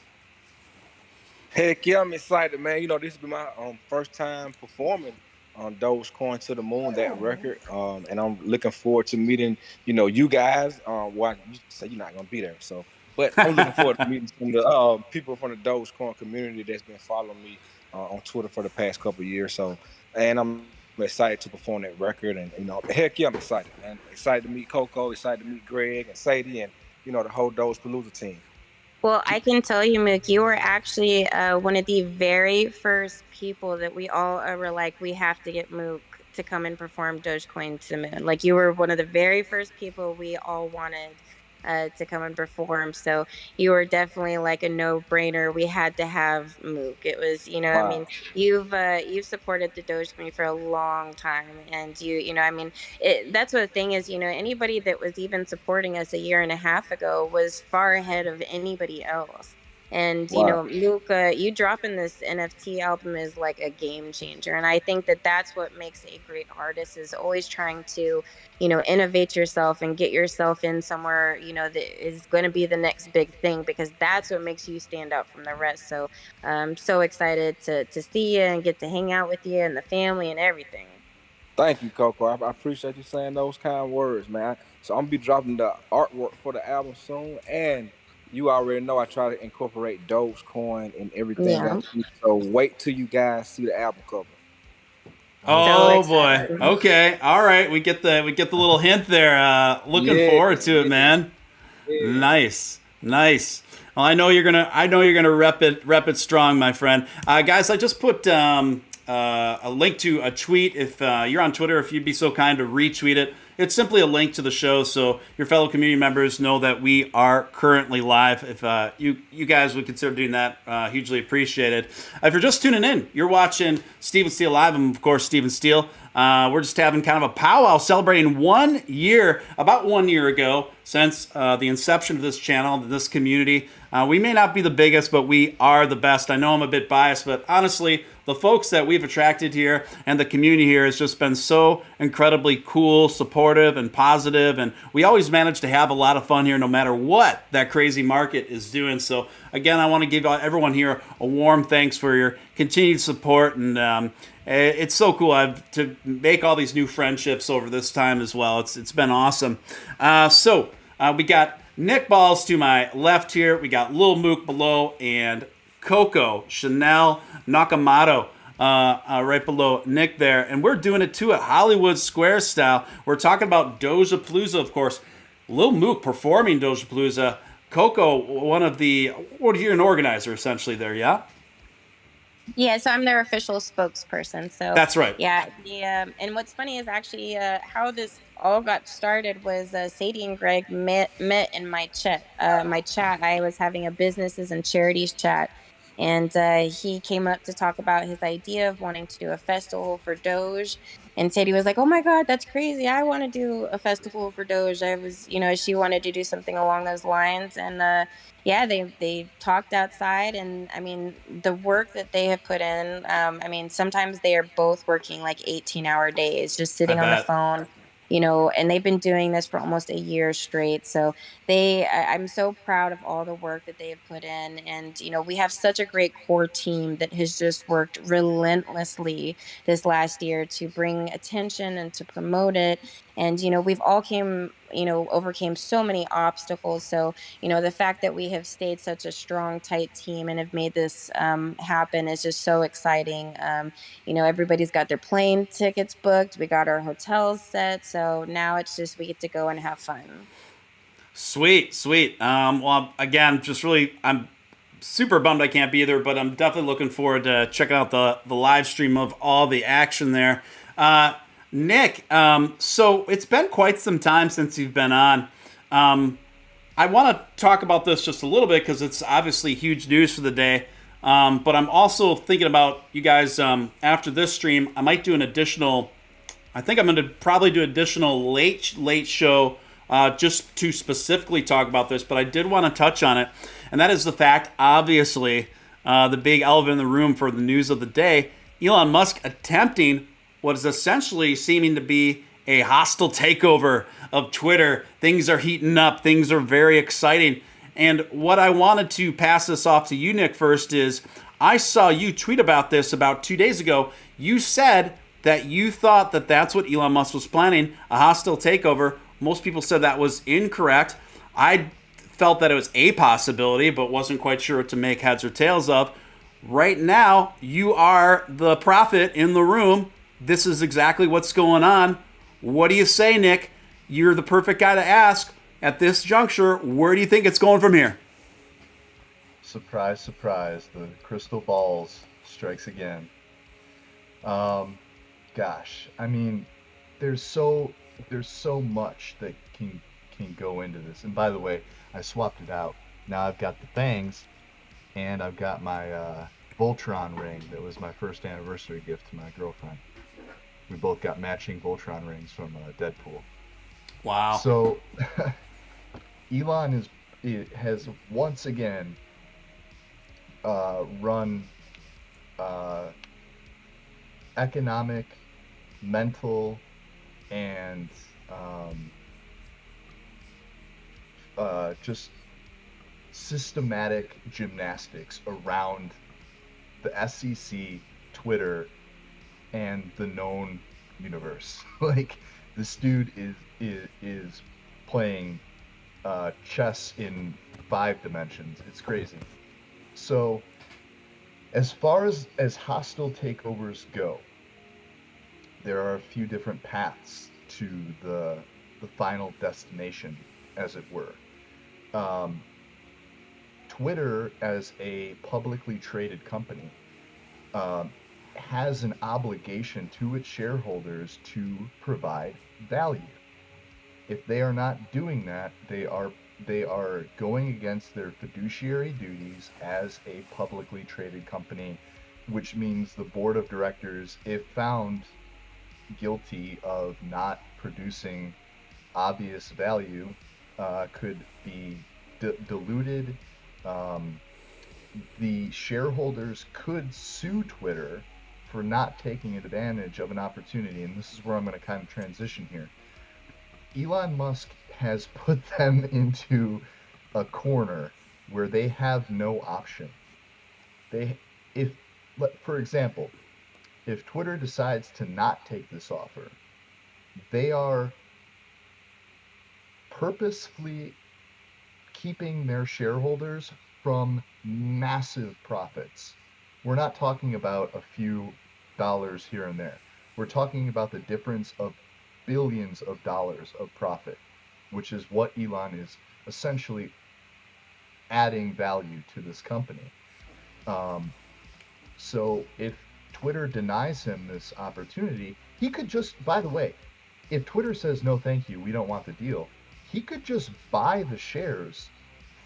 Heck yeah, I'm excited, man. This will be my first time performing on Dogecoin to the Moon, that record. And I'm looking forward to meeting, you guys. Well, you say you're not gonna be there, so but I'm looking forward to meeting some of the people from the Dogecoin community that's been following me on Twitter for the past couple of years. So, and I'm excited to perform that record, and heck yeah, I'm excited, man. Excited to meet Coco, excited to meet Greg and Sadie, and the whole Dojapalooza team. Well, I can tell you, Mook, you were actually one of the very first people that we all were like, we have to get Mook to come and perform Dogecoin to the Moon. Like, you were one of the very first people we all wanted to come and perform. So you were definitely like a no-brainer. We had to have Mook. It was, I mean, Wow. you've supported the Dogecoin for a long time, and I mean, that's what the thing is, anybody that was even supporting us a year and a half ago was far ahead of anybody else. And Wow. Luca, you dropping this NFT album is like a game changer, and I think that that's what makes a great artist is always trying to, innovate yourself and get yourself in somewhere, that is going to be the next big thing because that's what makes you stand out from the rest. So I'm so excited to see you and get to hang out with you and the family and everything. Thank you, Coco. I appreciate you saying those kind words, man. So I'm gonna be dropping the artwork for the album soon, and you already know I try to incorporate Dogecoin in everything I Yeah, do. So wait till you guys see the album cover. Oh so Oh yeah. boy. excited. Okay. All right. We get the little hint there. Looking Yeah, forward to it, yeah, man. yeah. Nice. Nice. Well, I know you're gonna rep it strong, my friend. Guys, I just put a link to a tweet. If you're on Twitter, if you'd be so kind to retweet it. It's simply a link to the show, so your fellow community members know that we are currently live. If you guys would consider doing that, hugely appreciated. If you're just tuning in, you're watching Steven Steele live. I'm of course Steven Steele. We're just having kind of a powwow celebrating 1 year, about 1 year ago, since the inception of this channel, this community. We may not be the biggest, but we are the best. I know I'm a bit biased, but honestly, the folks that we've attracted here and the community here has just been so incredibly cool, supportive, and positive. And we always manage to have a lot of fun here no matter what that crazy market is doing. So, again, I want to give everyone here a warm thanks for your continued support. And it's so cool to make all these new friendships over this time as well. It's been awesome. We got Nick Ballz to my left here. We got Lil Mook below and Coco, Chanel Nakamoto right below Nick there. And we're doing it too at Hollywood Square style. We're talking about Dojapalooza, of course. Lil Mook performing Dojapalooza. Coco, you're an organizer essentially there, yeah? Yeah, so I'm their official spokesperson. So That's right. yeah, and what's funny is actually how this all got started was Sadie and Greg met in my chat. My chat, I was having a businesses and charities chat, and he came up to talk about his idea of wanting to do a festival for Doge. And Sadie was like, "Oh my God, that's crazy! I want to do a festival for Doge." She wanted to do something along those lines, and yeah, they talked outside, and I mean the work that they have put in. I mean, sometimes they are both working like 18-hour days, just I sitting on the bet. phone, and they've been doing this for almost a year straight. So I'm so proud of all the work that they have put in, and we have such a great core team that has just worked relentlessly this last year to bring attention and to promote it. And we've all overcame so many obstacles. So the fact that we have stayed such a strong, tight team and have made this happen is just so exciting. Everybody's got their plane tickets booked. We got our hotels set. So now it's just we get to go and have fun. Sweet, sweet. Well, again, just really, I'm super bummed I can't be there, but I'm definitely looking forward to checking out the live stream of all the action there. Nick, so it's been quite some time since you've been on. I want to talk about this just a little bit because it's obviously huge news for the day. But I'm also thinking about you guys after this stream. I might do an additional. I think I'm going to probably do additional late show just to specifically talk about this. But I did want to touch on it, and that is the fact, obviously, the big elephant in the room for the news of the day: Elon Musk attempting what is essentially seeming to be a hostile takeover of Twitter. Things are heating up. Things are very exciting. And what I wanted to pass this off to you, Nick, first is I saw you tweet about this about 2 days ago. You said that you thought that that's what Elon Musk was planning, a hostile takeover. Most people said that was incorrect. I felt that it was a possibility, but wasn't quite sure what to make heads or tails of. Right now, you are the prophet in the room. This is exactly what's going on. What do you say, Nick? You're the perfect guy to ask. At this juncture, where do you think it's going from here? Surprise, surprise. The crystal balls strikes again. Gosh, I mean, there's so much that can go into this. And by the way, I swapped it out. Now I've got the fangs, and I've got my Voltron ring. That was my first anniversary gift to my girlfriend. We both got matching Voltron rings from Deadpool. Wow. So Elon has once again run economic, mental, and just systematic gymnastics around the SEC, Twitter, and the known universe. Like, this dude is playing chess in 5 dimensions. It's crazy. So, as far as hostile takeovers go, there are a few different paths to the final destination, as it were. Twitter, as a publicly traded company, has an obligation to its shareholders to provide value. If they are not doing that, they are going against their fiduciary duties as a publicly traded company, which means the board of directors, if found guilty of not producing obvious value, could be diluted. The shareholders could sue Twitter for not taking advantage of an opportunity, and this is where I'm going to kind of transition here. Elon Musk has put them into a corner where they have no option. For example, if Twitter decides to not take this offer, they are purposefully keeping their shareholders from massive profits. We're not talking about a few dollars here and there. We're talking about the difference of billions of dollars of profit, which is what Elon is essentially adding value to this company. So if Twitter denies him this opportunity, he could just, by the way, if Twitter says, no, thank you, we don't want the deal, he could just buy the shares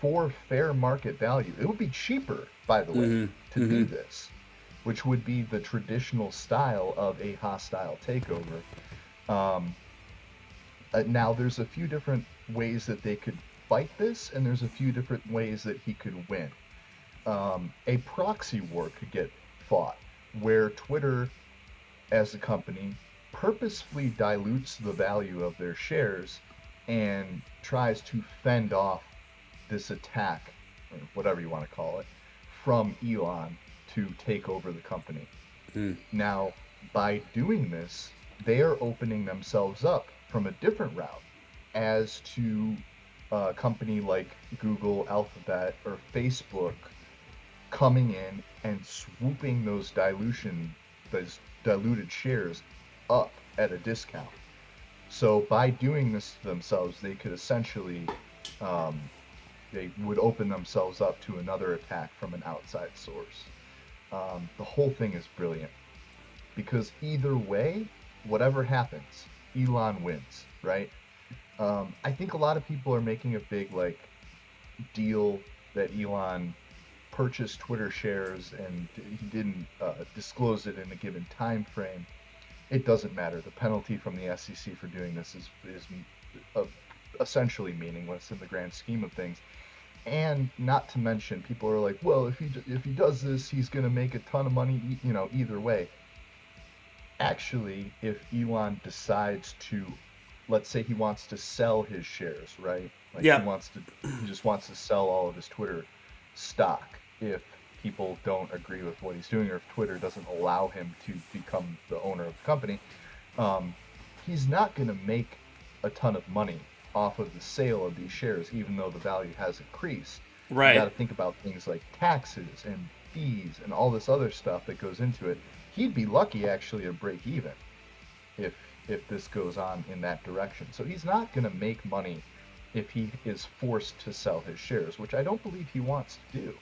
for fair market value. It would be cheaper, by the way, to do this, which would be the traditional style of a hostile takeover. Now, there's a few different ways that they could fight this, and there's a few different ways that he could win. A proxy war could get fought, where Twitter, as a company, purposefully dilutes the value of their shares and tries to fend off this attack, or whatever you want to call it, from Elon to take over the company. Now, by doing this, they are opening themselves up from a different route as to a company like Google, Alphabet, or Facebook coming in and swooping those diluted shares up at a discount. So by doing this to themselves, they could essentially they would open themselves up to another attack from an outside source. The whole thing is brilliant because either way, whatever happens, Elon wins, right? I think a lot of people are making a big like deal that Elon purchased Twitter shares and he didn't disclose it in a given time frame. It doesn't matter. The penalty from the SEC for doing this is essentially meaningless in the grand scheme of things. And not to mention, people are like, well, if he does this, he's going to make a ton of money, either way. Actually, if Elon decides to, let's say he wants to sell his shares, right? Like Yeah. he just wants to sell all of his Twitter stock if people don't agree with what he's doing or if Twitter doesn't allow him to become the owner of the company, he's not going to make a ton of money off of the sale of these shares, even though the value has increased. Right. You got to think about things like taxes and fees and all this other stuff that goes into it. He'd be lucky actually to break even if this goes on in that direction. So he's not going to make money if he is forced to sell his shares, which I don't believe he wants to do.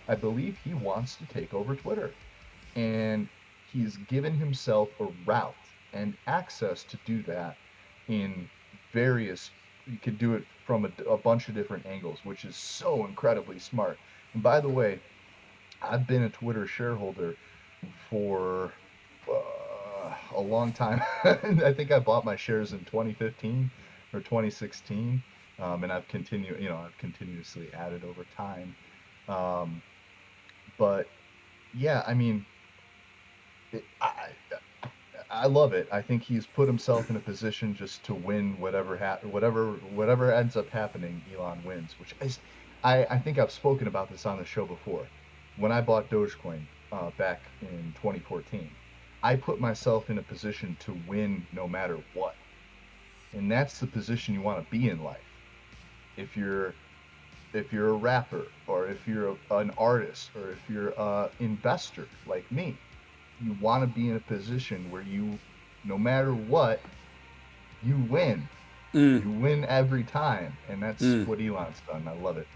I believe he wants to take over Twitter. And he's given himself a route and access to do that in various, you could do it from a bunch of different angles, which is so incredibly smart. And by the way, I've been a Twitter shareholder for a long time. I think I bought my shares in 2015 or 2016, and I've continuously added over time. But yeah, I mean, I love it. I think he's put himself in a position just to win whatever ends up happening. Elon wins, which is, I think I've spoken about this on the show before. When I bought Dogecoin back in 2014, I put myself in a position to win no matter what, and that's the position you want to be in life. If you're a rapper, or if you're an artist, or if you're an investor like me, you want to be in a position where you, no matter what, you win. You win every time, and that's what Elon's done. I love it.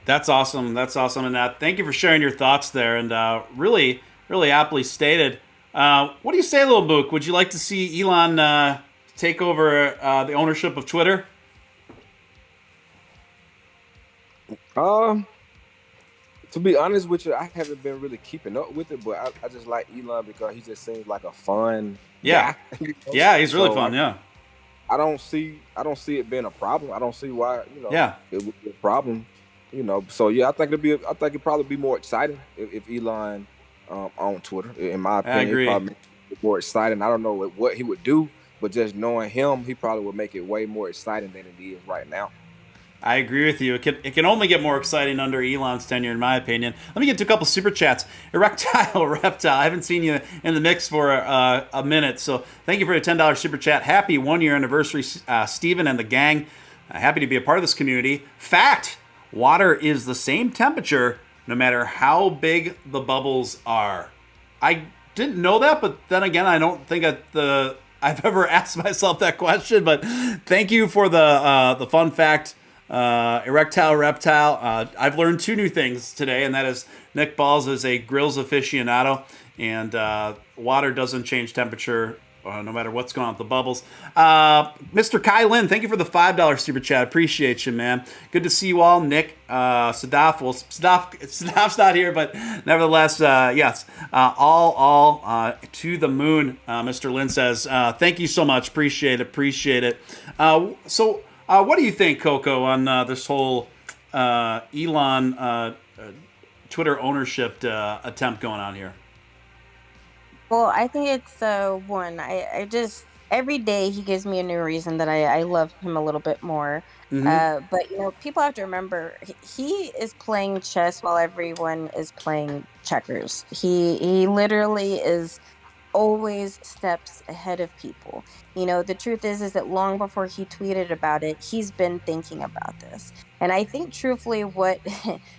That's awesome. That's awesome. And thank you for sharing your thoughts there. And really, really aptly stated. What do you say, little Mook? Would you like to see Elon take over the ownership of Twitter? To be honest with you, I haven't been really keeping up with it, but I just like Elon because he just seems like a fun guy. Yeah, he's really fun. I don't see it being a problem. I don't see why it would be a problem. So yeah, I think it'd probably be more exciting if Elon on Twitter. In my opinion, I agree. It'd probably be more exciting. I don't know what he would do, but just knowing him, he probably would make it way more exciting than it is right now. I agree with you. It can only get more exciting under Elon's tenure, in my opinion. Let me get to a couple super chats. Erectile Reptile, I haven't seen you in the mix for a minute, so thank you for your $10 super chat. Happy 1 year anniversary, Steven and the gang. Happy to be a part of this community. Fact, water is the same temperature no matter how big the bubbles are. I didn't know that, but then again, I don't think I've ever asked myself that question, but thank you for the fun fact. Erectile Reptile. I've learned 2 new things today, and that is Nick Ballz is a grills aficionado, and water doesn't change temperature no matter what's going on with the bubbles. Mr. Kai Lin, thank you for the $5 super chat. Appreciate you, man. Good to see you all. Nick, Sadaf. Well, Sadaf's not here, but nevertheless, yes. All to the moon, Mr. Lin says. Thank you so much. Appreciate it. So, what do you think, Coco, on this whole Elon Twitter ownership attempt going on here? Well, I think it's one. I just every day he gives me a new reason that I love him a little bit more. But people have to remember he is playing chess while everyone is playing checkers. He literally is always steps ahead of people. The truth is that long before he tweeted about it, he's been thinking about this. And I think truthfully what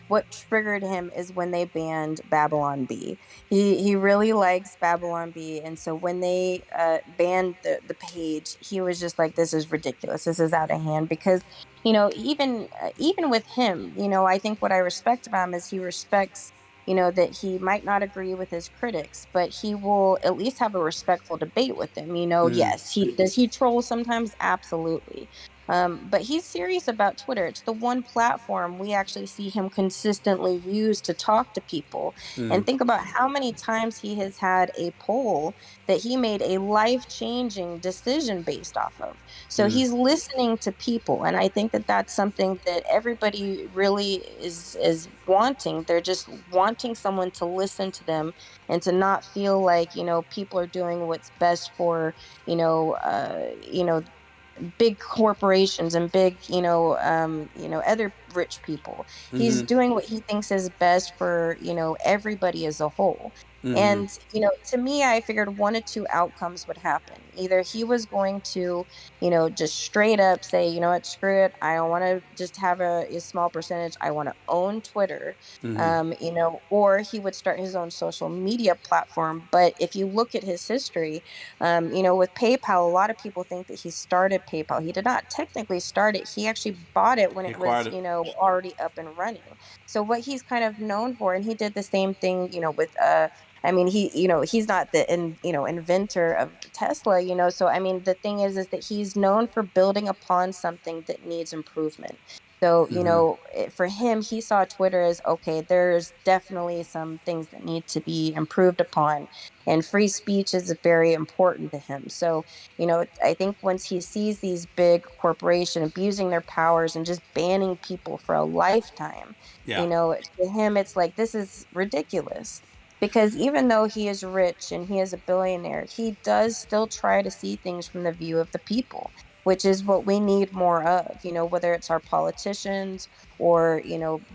what triggered him is when they banned Babylon Bee. He really likes Babylon Bee, and so when they banned the page, he was just like, this is ridiculous. This is out of hand, because even with him, I think what I respect about him is he respects, that he might not agree with his critics, but he will at least have a respectful debate with them. Mm, Yes, he troll sometimes, absolutely. But he's serious about Twitter. It's the one platform we actually see him consistently use to talk to people. mm, And think about how many times he has had a poll that he made a life-changing decision based off of. So mm. he's listening to people, and I think that that's something that everybody really is wanting. They're just wanting someone to listen to them and to not feel like, people are doing what's best for, big corporations and big, other rich people. He's Mm-hmm. doing what he thinks is best for, everybody as a whole. Mm-hmm. And, to me, I figured one of two outcomes would happen. Either he was going to, just straight up say, you know what, screw it. I don't want to just have a small percentage. I want to own Twitter. Mm-hmm. Or he would start his own social media platform. But if you look at his history, with PayPal, a lot of people think that he started PayPal. He did not technically start it. He actually bought it when He it was, acquired it. already up and running. So what he's kind of known for, and he did the same thing, with I mean, he's not the inventor of Tesla, So I mean, the thing is that he's known for building upon something that needs improvement. So, Mm-hmm. for him, he saw Twitter as okay, there's definitely some things that need to be improved upon, and free speech is very important to him. So, I think once he sees these big corporations abusing their powers and just banning people for a lifetime, Yeah. to him, it's like, this is ridiculous. Because even though he is rich and he is a billionaire, he does still try to see things from the view of the people, which is what we need more of. Whether it's our politicians or,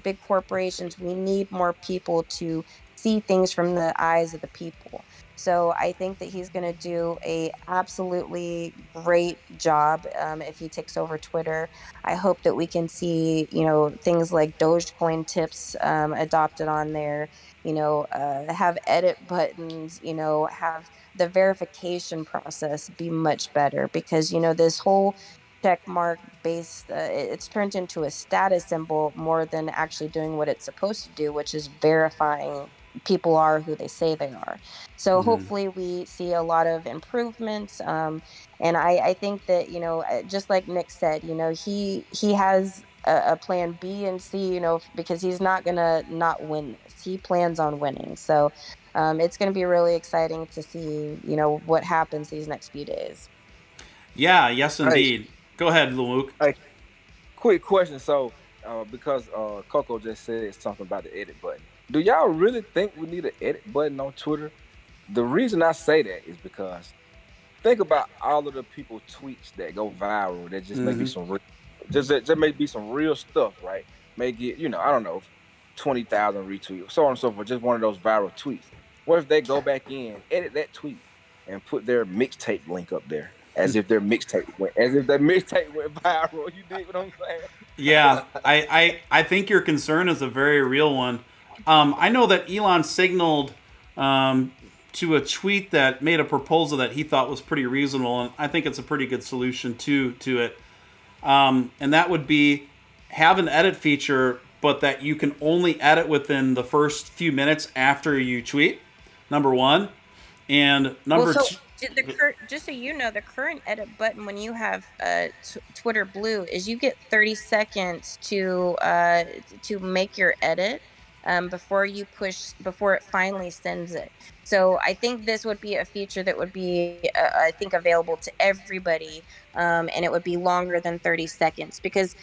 big corporations, we need more people to see things from the eyes of the people. So I think that he's going to do a absolutely great job if he takes over Twitter. I hope that we can see, things like Dogecoin tips adopted on there, have edit buttons, have the verification process be much better because, this whole check mark based, it's turned into a status symbol more than actually doing what it's supposed to do, which is verifying people are who they say they are. So Mm-hmm. hopefully we see a lot of improvements. And I think that, just like Nick said, he has a plan B and C, because he's not gonna not win this. He plans on winning. So it's gonna be really exciting to see, what happens these next few days. Yeah. Yes, Hey, indeed. Go ahead, Luke. hey, quick question. So, because Coco just said something about the edit button, do y'all really think we need an edit button on Twitter? The reason I say that is because think about all of the people tweets that go viral that just may be Mm-hmm. some just may be some real stuff, right? May get, I don't know, 20,000 retweets, so on and so forth. Just one of those viral tweets. What if they go back in, edit that tweet, and put their mixtape link up there, as if their mixtape went viral? You dig what I'm saying? Yeah, I think your concern is a very real one. I know that Elon signaled to a tweet that made a proposal that he thought was pretty reasonable, and I think it's a pretty good solution to it. And that would be have an edit feature, but that you can only edit within the first few minutes after you tweet. Number one, and Well, number so two. just so you know, the current edit button when you have Twitter Blue is you get 30 seconds to make your edit before it finally sends it. So I think this would be a feature that would be I think available to everybody, and it would be longer than 30 seconds because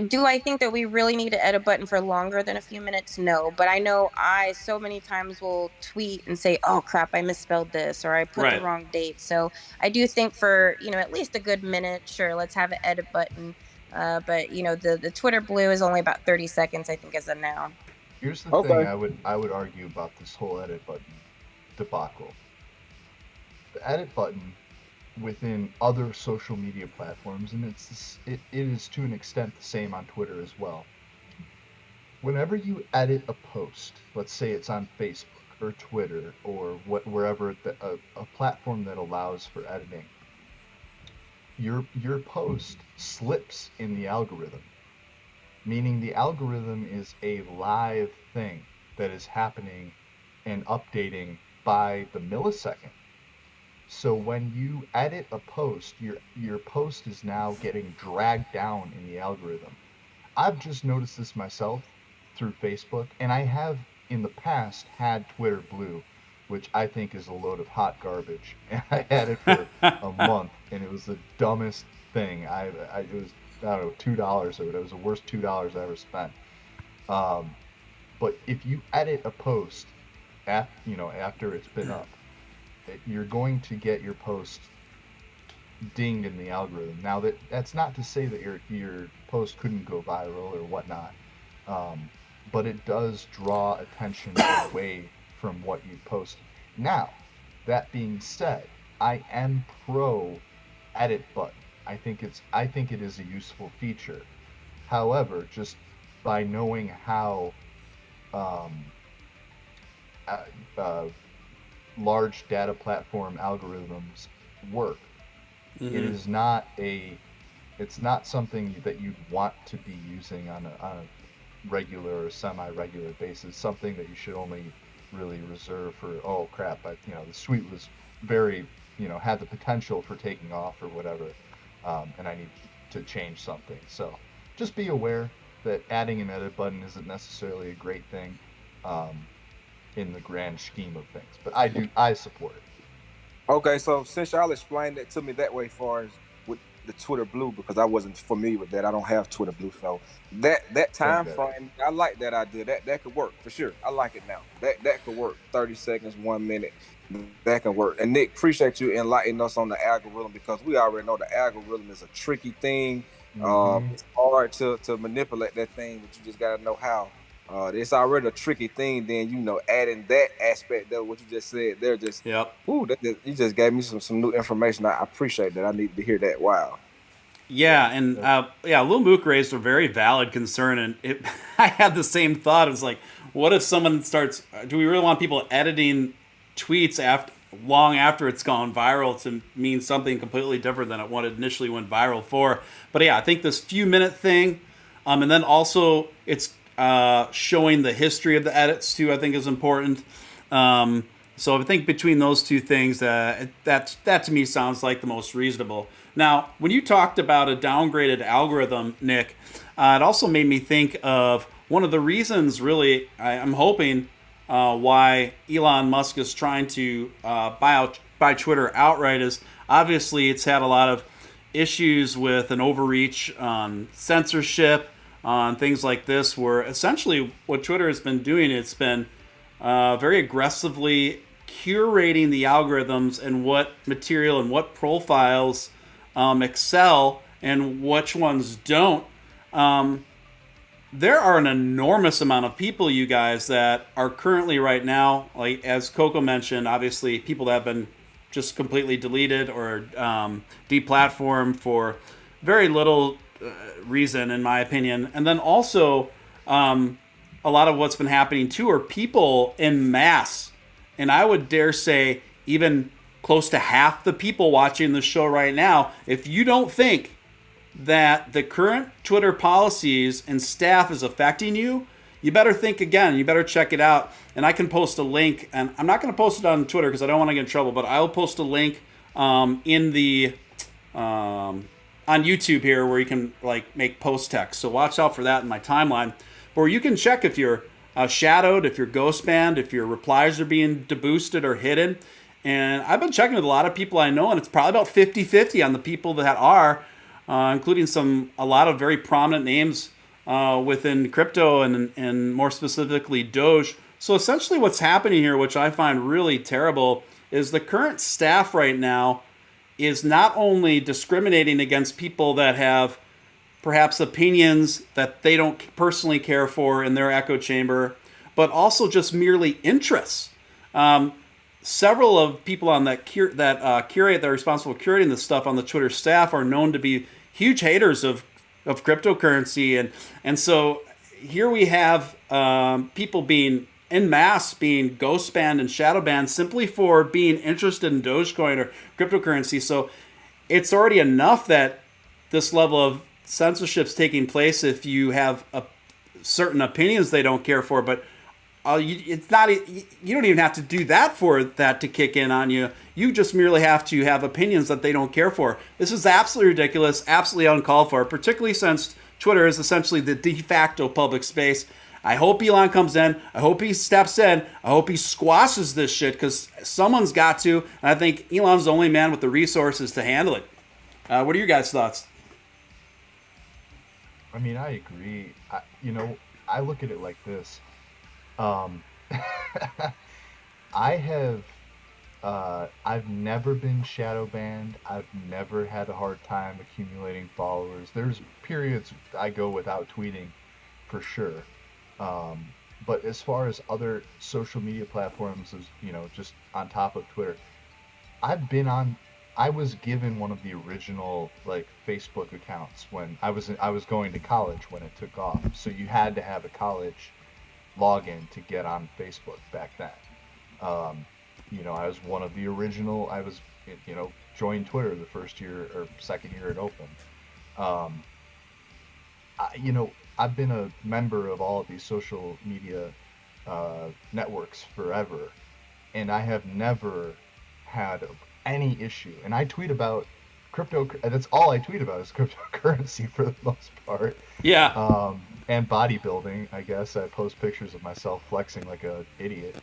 do I think that we really need to edit button for longer than a few minutes? No, but I know I so many times will tweet and say, "Oh crap, I misspelled this," or "I put the Right. wrong date." So I do think for at least a good minute, sure, let's have an edit button. But the Twitter Blue is only about 30 seconds, I think, as of now. Here's the thing Okay. I would argue about this whole edit button debacle. The edit button within other social media platforms, and it is to an extent the same on Twitter as well. Whenever you edit a post, let's say it's on Facebook or Twitter or wherever a platform that allows for editing, your post slips in the algorithm. meaning the algorithm is a live thing that is happening and updating by the millisecond. So when you edit a post, your post is now getting dragged down in the algorithm. I've just noticed this myself through Facebook, and I have in the past had Twitter Blue, which I think is a load of hot garbage. And I had it for a month, and it was the dumbest thing. It was, I don't know, $2 of it. It was the worst $2 I ever spent. Um, but if you edit a post, after it's been up, you're going to get your post dinged in the algorithm. Now that's not to say that your post couldn't go viral or whatnot, but it does draw attention away from what you posted. Now, that being said, I am pro edit button. I think it is a useful feature. However, just by knowing how um, uh, large data platform algorithms work, it is not it's not something that you'd want to be using on a regular or semi-regular basis. Something that you should only really reserve for, oh crap, the suite was very, had the potential for taking off or whatever, and I need to change something. So just be aware that adding an edit button isn't necessarily a great thing in the grand scheme of things, but I support it. Okay, so since y'all explained it to me that way, as far as with the Twitter Blue, because I wasn't familiar with that, I don't have Twitter Blue, so that time frame, I like that idea. That could work for sure. I like it now. That could work. 30 seconds, 1 minute, that can work. And Nick, appreciate you enlightening us on the algorithm, because we already know the algorithm is a tricky thing. It's hard to manipulate that thing, but you just gotta know how. It's already a tricky thing. Then adding that aspect of what you just said, they're just Ooh, you just gave me some new information. I appreciate that. I need to hear that. Wow. Yeah, and Lil Mook raised a very valid concern, and I had the same thought. It was like, what if someone starts? Do we really want people editing tweets long after it's gone viral to mean something completely different than what it initially went viral for? But yeah, I think this few minute thing, and then also it's showing the history of the edits too, I think is important. So I think between those two things, that to me sounds like the most reasonable. Now, when you talked about a downgraded algorithm, Nick, it also made me think of one of the reasons, really, I'm hoping, why Elon Musk is trying to buy Twitter outright is obviously it's had a lot of issues with an overreach on censorship, on things like this, where essentially what Twitter has been doing, it's been very aggressively curating the algorithms and what material and what profiles excel and which ones don't. There are an enormous amount of people, you guys, that are currently right now, like as Coco mentioned, obviously people that have been just completely deleted or deplatformed for very little reason, in my opinion. And then also a lot of what's been happening too are people in mass, and I would dare say even close to half the people watching the show right now, if you don't think that the current Twitter policies and staff is affecting you, you better think again. You better check it out. And I can post a link, and I'm not going to post it on Twitter because I don't want to get in trouble, but I'll post a link in the on YouTube here where you can make post text. So watch out for that in my timeline, where you can check if you're shadowed, if you're ghost banned, if your replies are being deboosted or hidden. And I've been checking with a lot of people I know, and it's probably about 50-50 on the people that are, including a lot of very prominent names within crypto and more specifically Doge. So essentially what's happening here, which I find really terrible, is the current staff right now is not only discriminating against people that have perhaps opinions that they don't personally care for in their echo chamber, but also just merely interests. Several of people on that curate that are responsible for curating this stuff on the Twitter staff are known to be huge haters of cryptocurrency, and so here we have people being en masse being ghost banned and shadow banned simply for being interested in Dogecoin or cryptocurrency. So it's already enough that this level of censorship's taking place if you have certain opinions they don't care for, but it's not. You don't even have to do that for that to kick in on you. You just merely have to have opinions that they don't care for. This is absolutely ridiculous, absolutely uncalled for, particularly since Twitter is essentially the de facto public space. I hope Elon comes in. I hope he steps in. I hope he squashes this shit, because someone's got to. And I think Elon's the only man with the resources to handle it. What are your guys' thoughts? I mean, I agree. I look at it like this. I've never been shadow banned. I've never had a hard time accumulating followers. There's periods I go without tweeting, for sure. But as far as other social media platforms, as just on top of Twitter, I was given one of the original Facebook accounts when I was going to college when it took off. So you had to have a college login to get on Facebook back then. I was one of the original. I was, joined Twitter the first year or second year it opened. I've been a member of all of these social media networks forever, and I have never had any issue. And I tweet about crypto. That's all I tweet about is cryptocurrency for the most part. Yeah. And bodybuilding, I guess. I post pictures of myself flexing like an idiot.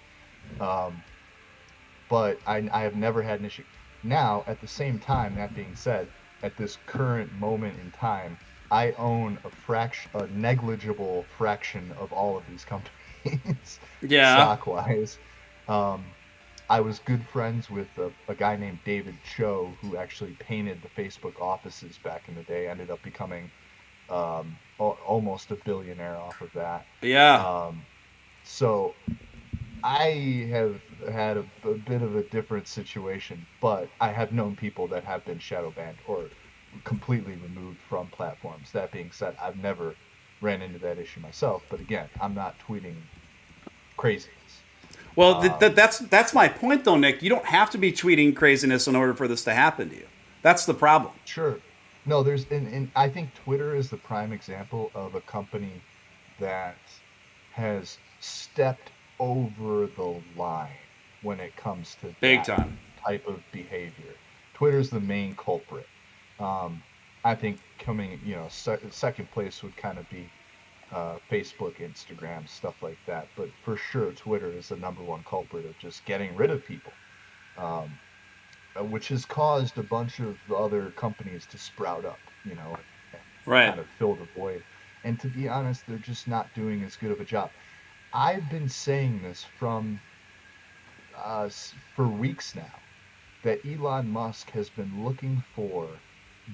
But I have never had an issue. Now, at the same time, that being said, at this current moment in time, I own a negligible fraction of all of these companies. Yeah. Stock-wise. I was good friends with a guy named David Cho, who actually painted the Facebook offices back in the day. Ended up becoming almost a billionaire off of that. Yeah. So I have had a bit of a different situation, but I have known people that have been shadow banned or completely removed from platforms. That being said, I've never ran into that issue myself, but again, I'm not tweeting craziness. Well, that's my point, though, Nick. You don't have to be tweeting craziness in order for this to happen to you. That's the problem. Sure. No, and I think Twitter is the prime example of a company that has stepped over the line when it comes to big that time type of behavior. Twitter's the main culprit. I think coming, second place would kind of be Facebook, Instagram, stuff like that. But for sure, Twitter is the number one culprit of just getting rid of people, which has caused a bunch of other companies to sprout up, and right. kind of fill the void. And to be honest, they're just not doing as good of a job. I've been saying this for weeks now, that Elon Musk has been looking for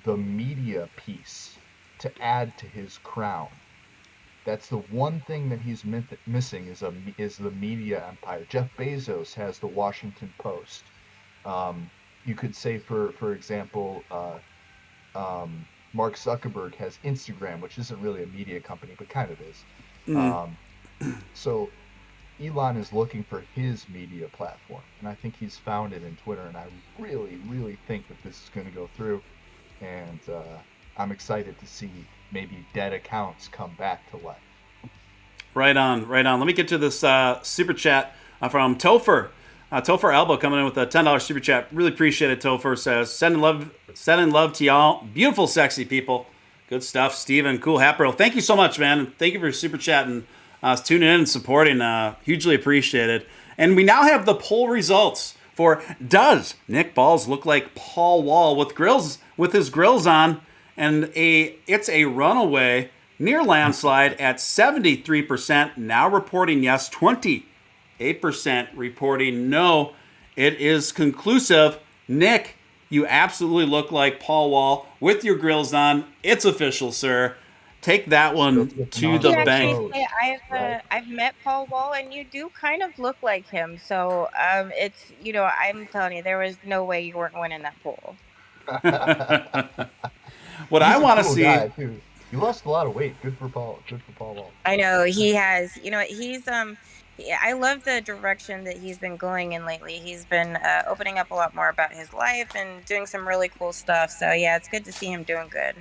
the media piece to add to his crown. That's the one thing that he's missing is the media empire. Jeff Bezos has the Washington Post. You could say, for example, Mark Zuckerberg has Instagram, which isn't really a media company, but kind of is. So Elon is looking for his media platform, and I think he's found it in Twitter, and I really, really think that this is going to go through, and I'm excited to see maybe dead accounts come back to life. Right on. Let me get to this super chat from Topher. Topher Elbow coming in with a $10 super chat. Really appreciate it, Topher. Says, sending love to y'all. Beautiful, sexy people. Good stuff, Steven. Cool, Hapro. Thank you so much, man. Thank you for super chatting. Tuning in and supporting, hugely appreciated. And we now have the poll results for does Nick Ballz look like Paul Wall with his grills on? And it's a runaway near landslide at 73%. Now reporting yes, 28% reporting no. It is conclusive. Nick, you absolutely look like Paul Wall with your grills on. It's official, sir. Take that one to the bank. I've met Paul Wall, and you do kind of look like him. So it's I'm telling you, there was no way you weren't winning that poll. What I want to see. Guy, too. He lost a lot of weight. Good for Paul Wall. I know he has. He's I love the direction that he's been going in lately. He's been opening up a lot more about his life and doing some really cool stuff. So yeah, it's good to see him doing good.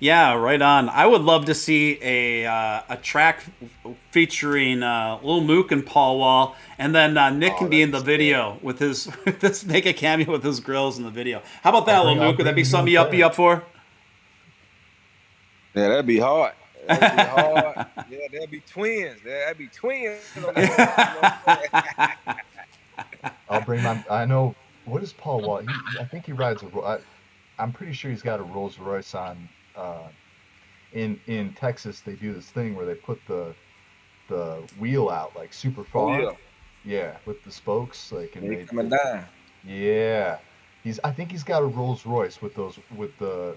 Yeah, right on. I would love to see a track featuring Lil Mook and Paul Wall, and then Nick Oh, can be that'd in be the sick. video with his with this, make a cameo with his grills in the video. How about that, Lil I'll Mook? Would that be bring you something and you Claire. up for? Yeah, that'd be hard. That'd be hard. Yeah, there'll be twins. There'll be twins on that motherfucker. You know what I'm saying? I'll bring my. I know. What is Paul Wall? I think he rides a. I'm pretty sure he's got a Rolls Royce on. In Texas, they do this thing where they put the wheel out like super Oh far. yeah, Yeah, with the spokes, like, and they coming down. yeah. I think he's got a Rolls Royce with those with the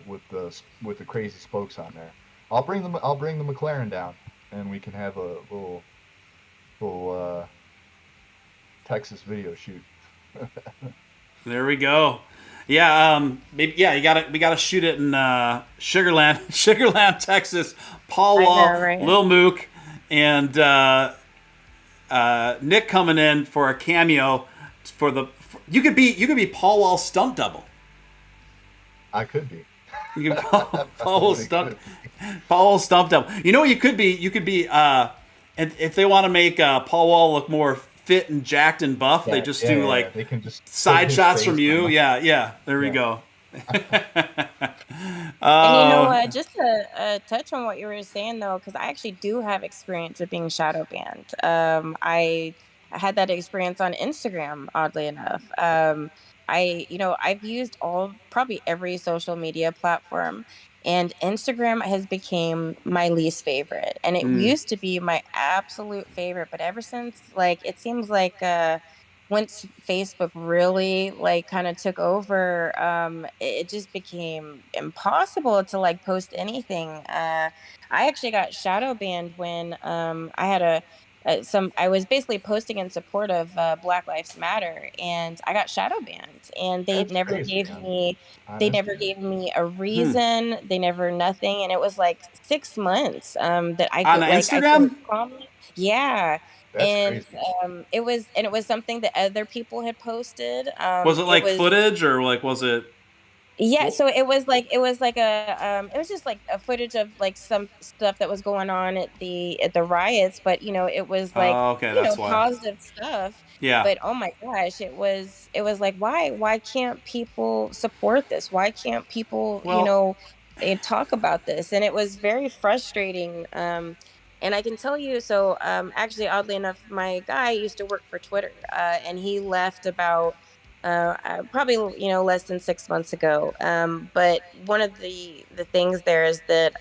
crazy spokes on there. I'll bring the McLaren down, and we can have a little Texas video shoot. There we go. Yeah, maybe. Yeah, we gotta shoot it in Sugarland, Sugarland, Texas. Paul I know, Wall, right? Lil Mook, and Nick coming in for a cameo for the. You could be Paul Wall's stunt double. I could be. You could I Paul Wall's probably stunt could be. Paul Wall's stunt double. You know what you could be? You could be. And if they want to make Paul Wall look more fit and jacked and buff, they just do like They can just put side his shots face from you. behind- Yeah, yeah. There we Yeah. go. And you know Oh, what? Just to touch on what you were saying though, because I actually do have experience with being shadow banned. I had that experience on Instagram, oddly enough. I've used probably every social media platform, and Instagram has became my least favorite. And it mm, used to be my absolute favorite, but ever since, like, it seems like once Facebook really like kind of took over, it just became impossible to like post anything. I actually got shadow banned when I had I was basically posting in support of Black Lives Matter, and I got shadow banned, and That's crazy, man. On they never Instagram. gave me a hmm. reason. They never nothing, and it was like 6 months that On I couldn't Instagram, comment. Yeah, That's and crazy. it was something that other people had posted. was it It like was footage or like was it? yeah, Well, so it was just like a footage of like some stuff that was going on at the riots, but it was like, oh, okay, that's why. positive stuff. Yeah. But oh my gosh, it was like, why can't people support this? Why can't people, Well, talk about this? And it was very frustrating. And I can tell you, so actually, oddly enough, my guy used to work for Twitter, and he left about probably less than 6 months ago. But one of the things there is that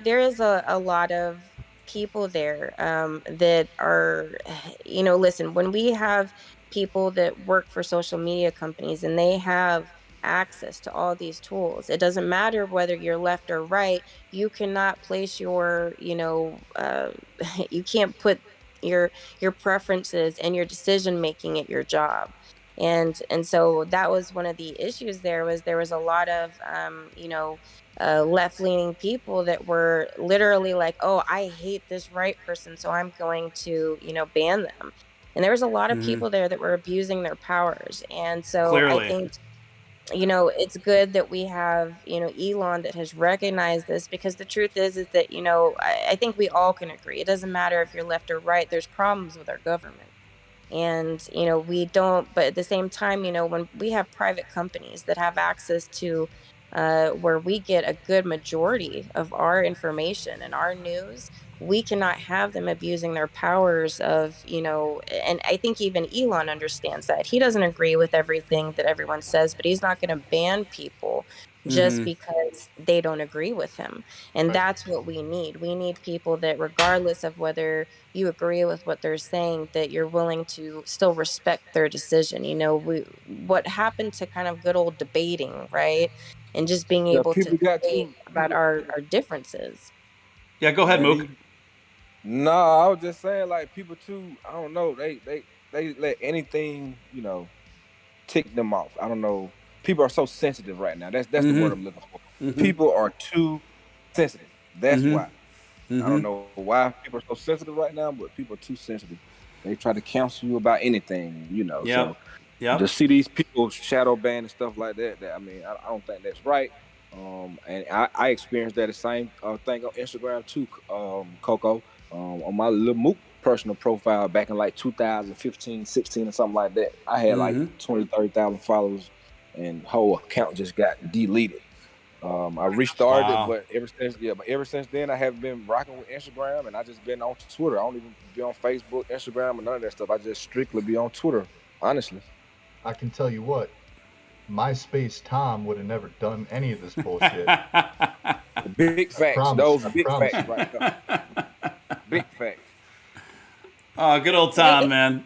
there is a lot of people there that are listen, when we have people that work for social media companies and they have access to all these tools, it doesn't matter whether you're left or right. You cannot place your you can't put your preferences and your decision making at your job. And so that was one of the issues. There was a lot of left leaning people that were literally like, oh, I hate this right person, so I'm going to ban them. And there was a lot of mhm, people there that were abusing their powers. And so I clearly. think it's good that we have Elon that has recognized this, because the truth is that I think we all can agree, it doesn't matter if you're left or right, there's problems with our government. And we don't, but at the same time, when we have private companies that have access to where we get a good majority of our information and our news, we cannot have them abusing their powers of and I think even Elon understands that. He doesn't agree with everything that everyone says, but he's not going to ban people just Hmm. because they don't agree with him. And Right. that's what we need people that, regardless of whether you agree with what they're saying, that you're willing to still respect their decision. What happened to kind of good old debating, right? And just being Yeah, able to people got debate too. about People, our differences. Yeah, go ahead, man, Mook. no, I was just saying, like, people too. I don't know. They let anything tick them off. I don't know. People are so sensitive right now. That's the word Mm-hmm. I'm looking for. Mm-hmm. People are too sensitive. That's Mm-hmm. why. I Mm-hmm. don't know why people are so sensitive right now, but people are too sensitive. They try to counsel you about anything, Yep. So Yep. to see these people shadow ban and stuff like that, I mean, I don't think that's right. And I experienced that the same thing on Instagram too, Coco. On my little Mook personal profile back in like 2015, 16 or something like that, I had like 20, 30,000 followers, and whole account just got deleted. I restarted it, but ever since then, I haven't been rocking with Instagram, and I just been on Twitter. I don't even be on Facebook, Instagram, and none of that stuff. I just strictly be on Twitter, honestly. I can tell you what, MySpace Tom would have never done any of this bullshit. Big facts. promise, Those I big promise facts right there. Big facts. Oh, good old Tom, man.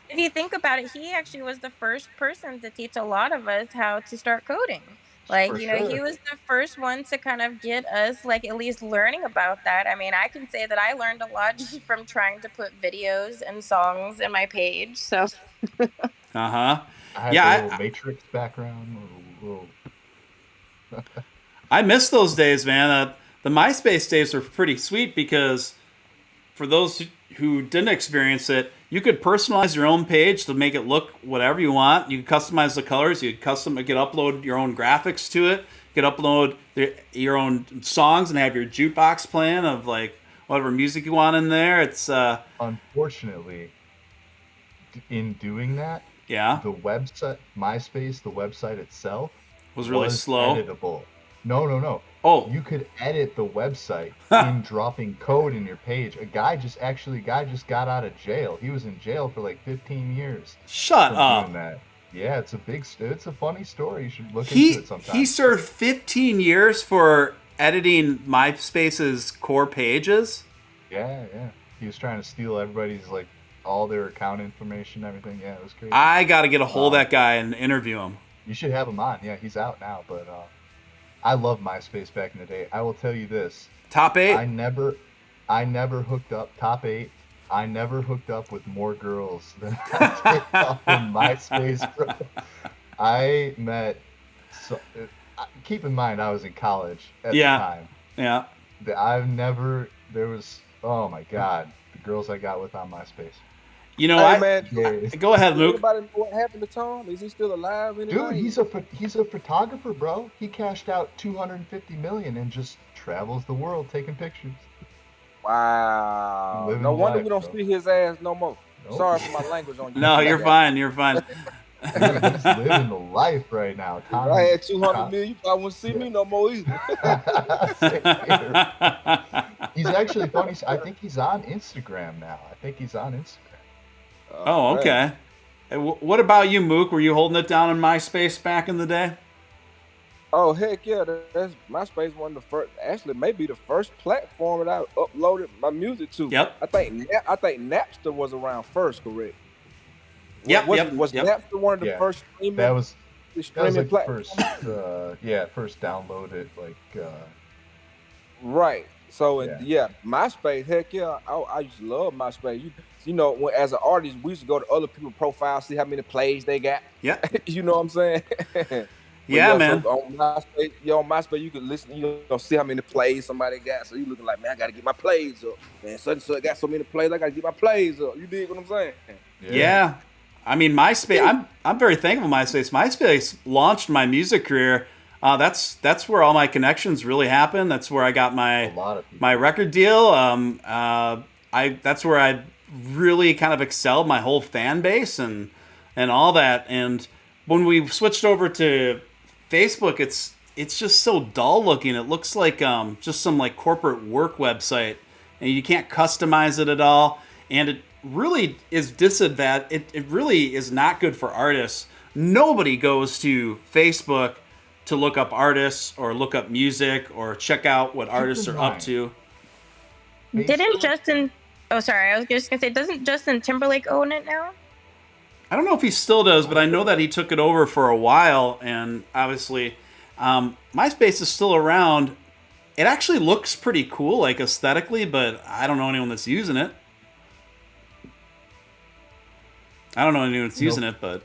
If you think about it, he actually was the first person to teach a lot of us how to start coding. Like, For you know, he sure. was the first one to kind of get us, like, at least learning about that. I mean, I can say that I learned a lot just from trying to put videos and songs in my page. So, Uh-huh. I had Yeah, a little Matrix background, little I miss those days, man. The MySpace days were pretty sweet because for those who didn't experience it, you could personalize your own page to make it look whatever you want. You could customize the colors. You could upload your own graphics to it. You could upload your own songs and have your jukebox playing of like whatever music you want in there. It's Unfortunately, in doing that, yeah, the website, MySpace, the website itself was really slow. editable. No. Oh, You could edit the website in dropping code in your page. A guy just got out of jail. He was in jail for like 15 years shut from up. doing that. Yeah, it's a funny story. You should look into it sometime. He served 15 years for editing MySpace's core pages. Yeah. He was trying to steal everybody's like all their account information, everything. Yeah, it was crazy. I got to get a hold of that guy and interview him. You should have him on. Yeah, he's out now, but I love MySpace back in the day. I will tell you this. Top 8? I never hooked up top 8. I never hooked up with more girls than I did on MySpace, bro. I met keep in mind I was in college at the time. Yeah. There was, oh my God, the girls I got with on MySpace. You know, go ahead, Luke. Anybody know what happened to Tom? Is he still alive? Dude, he's a photographer, bro. He cashed out $250 million and just travels the world taking pictures. Wow. No wonder we don't see his ass no more. Nope. Sorry for my language on you. No, you're fine. You're fine. He's living the life right now. Tom, I had 200 million. You probably wouldn't see me no more either. He's actually funny. I think he's on Instagram now. Oh, okay. What about you, Mook? Were you holding it down on MySpace back in the day? Oh, heck yeah. That's MySpace one of the first, actually maybe the first platform that I uploaded my music to. Yep. I think Napster was around first, correct? Yep. Was Napster one of the first streaming? That was like platforms? First downloaded Right. So MySpace, heck yeah, I used to love MySpace. You know, as an artist, we used to go to other people's profiles, see how many plays they got. Yeah. You know what I'm saying? Man. So on MySpace, you could listen, see how many plays somebody got. So you looking like, man, I got to get my plays up. Man, such and such got so many plays, I got to get my plays up. You dig what I'm saying? Yeah. I mean, MySpace, I'm very thankful for MySpace. MySpace launched my music career. That's where all my connections really happened. That's where I got my record deal. That's where I really kind of excelled my whole fan base and all that. And when we switched over to Facebook, it's just so dull looking. It looks like just some like corporate work website, and you can't customize it at all. And it really is it really is not good for artists. Nobody goes to Facebook to look up artists or look up music or check out what artists are up to. Didn't Justin... Oh, sorry. I was just going to say, doesn't Justin Timberlake own it now? I don't know if he still does, but I know that he took it over for a while. And obviously, MySpace is still around. It actually looks pretty cool, like aesthetically, but I don't know anyone that's using it. But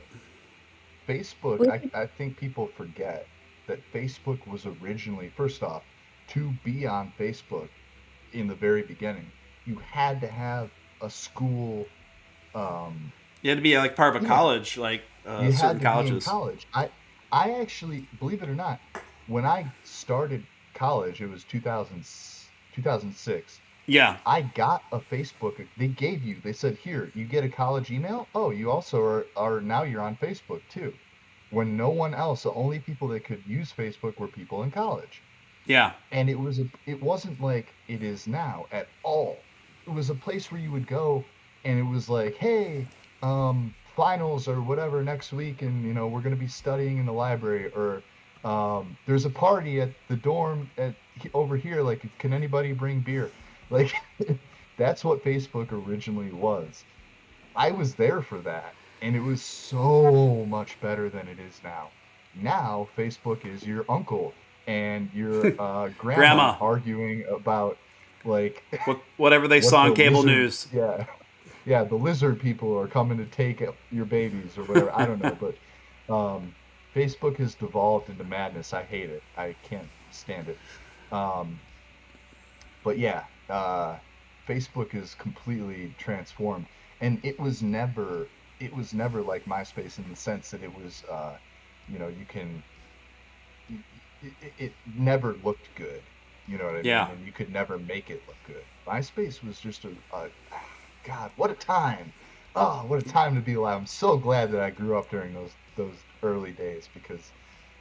Facebook, I think people forget that Facebook was originally, first off, to be on Facebook in the very beginning, you had to have a school. You had to be like part of a college, like certain colleges. Be in college. I actually, believe it or not, when I started college, it was 2006. Yeah. I got a Facebook. They said, here, you get a college email. Oh, you also are now you're on Facebook too. When no one else, the only people that could use Facebook were people in college. Yeah. And it wasn't like it is now at all. It was a place where you would go and it was like, hey, finals or whatever next week, and we're going to be studying in the library, or there's a party at the dorm over here, like, can anybody bring beer? Like, that's what Facebook originally was. I was there for that, and it was so much better than it is now. Now Facebook is your uncle and your grandma arguing about, like, whatever they saw on cable news. Yeah, the lizard people are coming to take your babies or whatever. I don't know, but Facebook has devolved into madness. I hate it. I can't stand it. But yeah, Facebook is completely transformed, and it was never like MySpace in the sense that it was, it never looked good. You know what I mean? And you could never make it look good. MySpace was just God, what a time! Oh, what a time to be alive! I'm so glad that I grew up during those early days, because,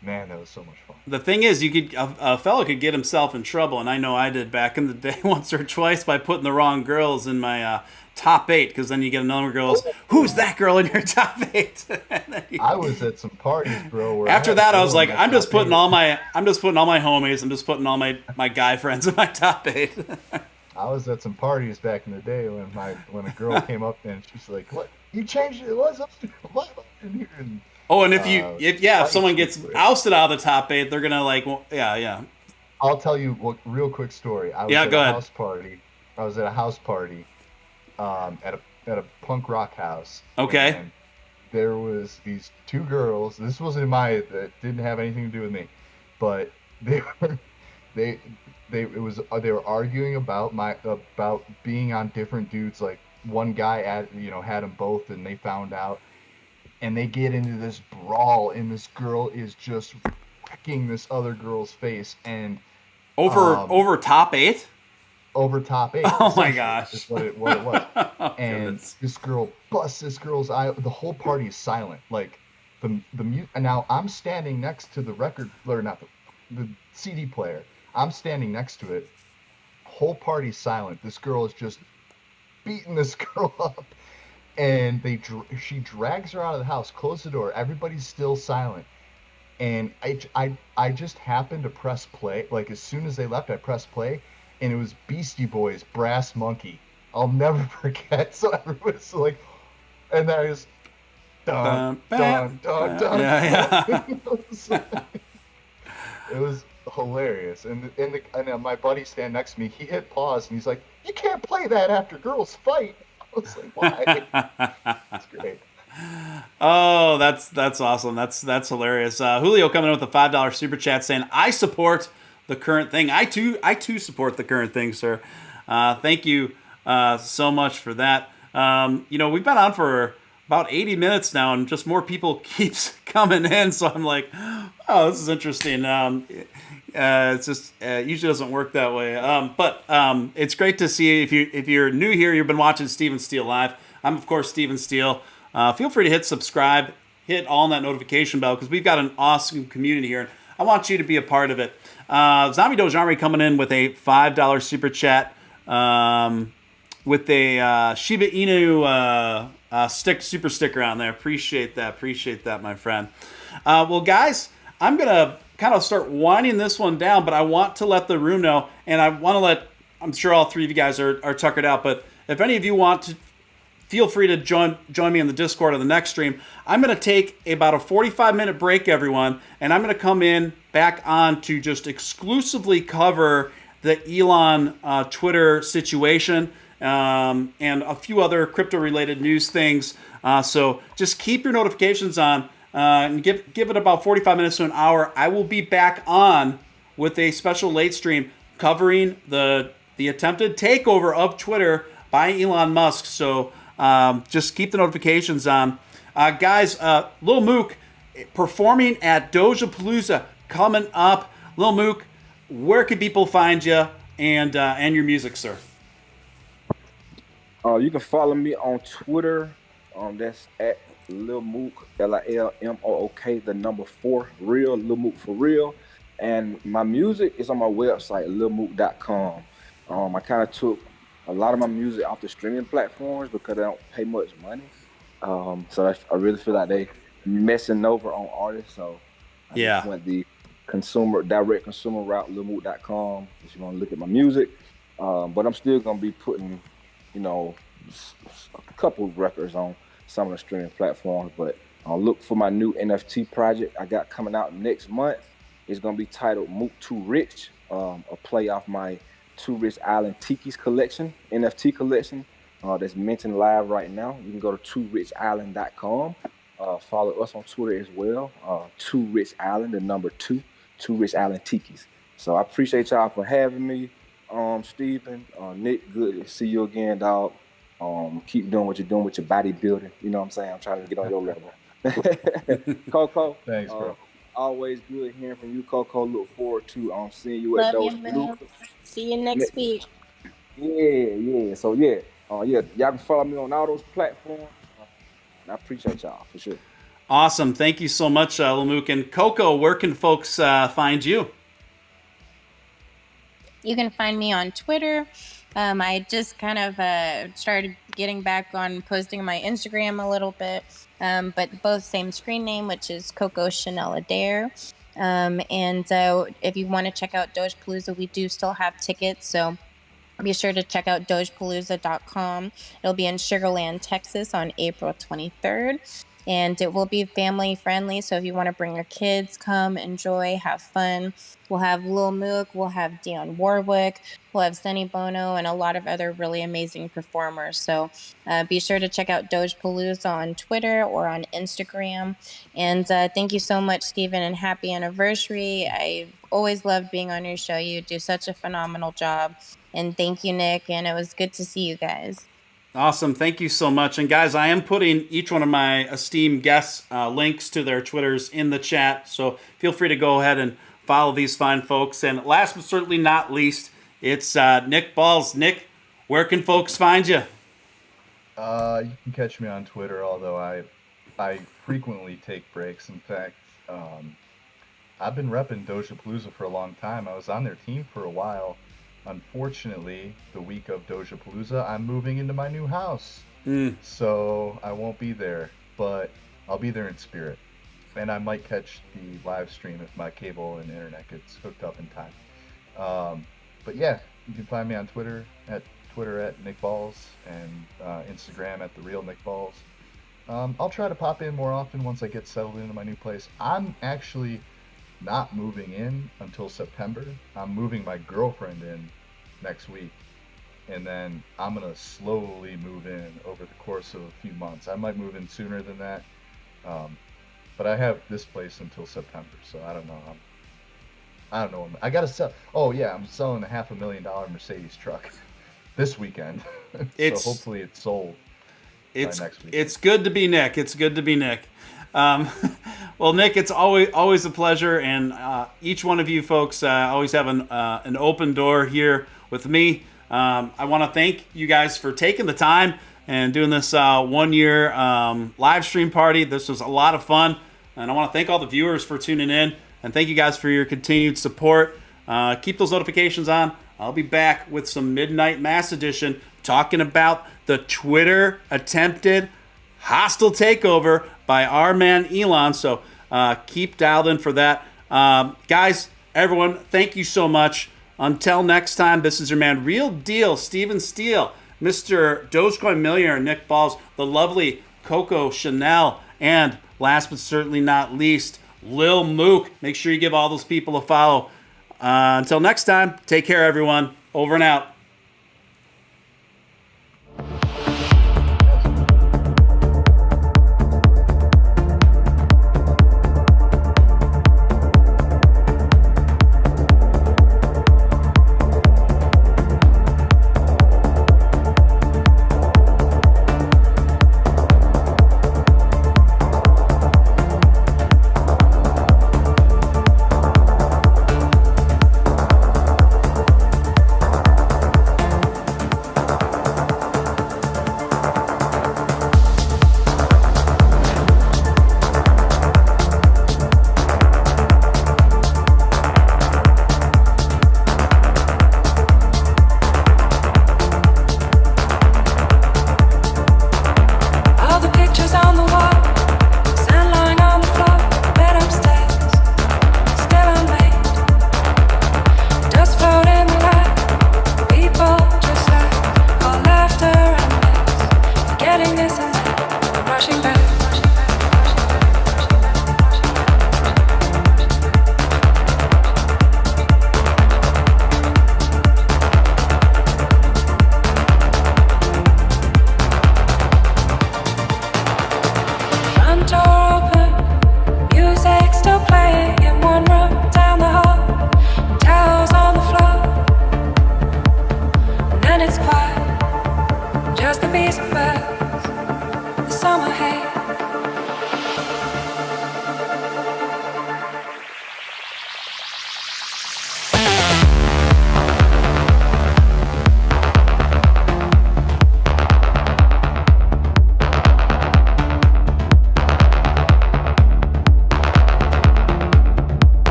man, that was so much fun. The thing is, a fellow could get himself in trouble, and I know I did back in the day once or twice by putting the wrong girls in my top 8, because then you get another girl's, who's that girl in your top 8? I was at some parties, bro. Where after that, I was like, I'm just putting all my homies, I'm just putting all my guy friends in my top 8. I was at some parties back in the day when a girl came up and she's like, "What? You changed it? What's up in here?" And, and if someone gets ousted out of the top 8, they're gonna yeah. I'll tell you what real quick story. I was at a house party. I was at a house party, at a punk rock house. Okay. And there was these 2 girls. This wasn't that didn't have anything to do with me, but they were arguing about being on different dudes. Like, one guy had them both, and they found out, and they get into this brawl, and this girl is just wrecking this other girl's face, and over top 8. Over top 8. Oh my gosh! Is what it was. Oh, and goodness. This girl busts this girl's eye. The whole party is silent. Like, the mute. And now I'm standing next to the record, or not the CD player. I'm standing next to it. Whole party's silent. This girl is just beating this girl up, and she drags her out of the house. Close the door. Everybody's still silent, and I just happened to press play. Like, as soon as they left, I pressed play, and it was Beastie Boys' Brass Monkey. I'll never forget. So everybody's like, and then I just dun dun dun dun. Yeah. It was hilarious. And my buddy standing next to me, he hit pause and he's like, "You can't play that after girls fight." I was like, "Why?" It's great. Oh, that's awesome. That's hilarious. Julio coming in with a $5 super chat saying, "I support the current thing." I too support the current thing, sir. Thank you so much for that. We've been on for about 80 minutes now, and just more people keeps coming in. So I'm like, oh, this is interesting. It's just usually doesn't work that way. But it's great to see. If you're new here, you've been watching Steven Steele live. I'm of course Steven Steele. Feel free to hit subscribe, hit all that notification bell, because we've got an awesome community here. I want you to be a part of it. Zombie Doge Army coming in with a $5 super chat with a Shiba Inu super sticker on there. Appreciate that, my friend. Well, guys, I'm gonna kind of start winding this one down, but I want to let the room know, and I want to let, I'm sure all 3 of you guys are tuckered out, but if any of you want to, feel free to join me in the Discord on the next stream. I'm going to take about a 45-minute break, everyone, and I'm going to come in back on to just exclusively cover the Elon Twitter situation and a few other crypto-related news things. So just keep your notifications on and give it about 45 minutes to an hour. I will be back on with a special late stream covering the attempted takeover of Twitter by Elon Musk. So just keep the notifications on. Guys, Lil Mook performing at Dojapalooza. coming up. Lil Mook, where can people find you and your music, sir? You can follow me on Twitter. That's at Lil Mook, LILMOOK, the number 4, real, Lil Mook for real. And my music is on my website, lilmook.com. I kind of took a lot of my music off the streaming platforms because they don't pay much money. So I really feel like they messing over on artists. So I just went the direct consumer route, lilmook.com, if you want to look at my music. But I'm still going to be putting, a couple of records on some of the streaming platforms. But look for my new NFT project I got coming out next month. It's going to be titled Mook Too Rich, a play off my Too Rich Island Tiki's collection, NFT collection, that's minting live right now. You can go to toorichisland.com. Follow us on Twitter as well, Too Rich Island, the number 2, Too Rich Island Tiki's. So I appreciate y'all for having me, Steven, Nick, good to see you again, dog. Keep doing what you're doing with your bodybuilding. You know what I'm saying? I'm trying to get on your level. Coco. Thanks, bro. Always good hearing from you, Coco. Look forward to seeing you at Dojapalooza. See you next week. Yeah. So y'all can follow me on all those platforms. I appreciate y'all for sure. Awesome. Thank you so much, Lil Mook. And Coco, where can folks find you? You can find me on Twitter. I just kind of started getting back on posting my Instagram a little bit, but both same screen name, which is Coco Chanel Adair. And if you want to check out Dojapalooza, we do still have tickets, so be sure to check out Dojapalooza.com. It'll be in Sugar Land, Texas on April 23rd. And it will be family friendly. So if you want to bring your kids, come, enjoy, have fun. We'll have Lil Mook, we'll have Dionne Warwick, we'll have Sonny Bono, and a lot of other really amazing performers. So be sure to check out Dojapalooza on Twitter or on Instagram. And thank you so much, Steven, and happy anniversary. I always loved being on your show. You do such a phenomenal job. And thank you, Nick. And it was good to see you guys. Awesome. Thank you so much. And guys, I am putting each one of my esteemed guests links to their Twitters in the chat. So feel free to go ahead and follow these fine folks. And last but certainly not least, it's Nick Ballz. Nick, where can folks find you? You can catch me on Twitter, although I frequently take breaks. In fact, I've been repping Dojapalooza for a long time. I was on their team for a while. Unfortunately, the week of Dojapalooza, I'm moving into my new house. So I won't be there, but I'll be there in spirit. And I might catch the live stream if my cable and internet gets hooked up in time. But yeah, you can find me on Twitter at Nick Ballz and Instagram at the real Nick Ballz. I'll try to pop in more often once I get settled into my new place. I'm actually not moving in until September. I'm moving my girlfriend in next week, and then I'm gonna slowly move in over the course of a few months. I might move in sooner than that, but I have this place until September, so I don't know. I don't know. I gotta sell. Oh yeah, I'm selling a $500,000 Mercedes truck this weekend. So hopefully it's sold by next week. It's good to be Nick. It's good to be Nick. Well, Nick, it's always a pleasure, and each one of you folks always have an open door here with me. I want to thank you guys for taking the time and doing this 1 year live stream party. This was a lot of fun, and I want to thank all the viewers for tuning in, and thank you guys for your continued support. Keep those notifications on. I'll be back with some Midnight Mass Edition talking about the Twitter attempted hostile takeover by our man Elon. So keep dialed in for that. Guys, everyone, thank you so much. Until next time, this is your man, Real Deal, Steven Steele, Mr. Dogecoin Millionaire, Nick Ballz, the lovely Coco Chanel, and last but certainly not least, Lil Mook. Make sure you give all those people a follow. Until next time, take care, everyone. Over and out.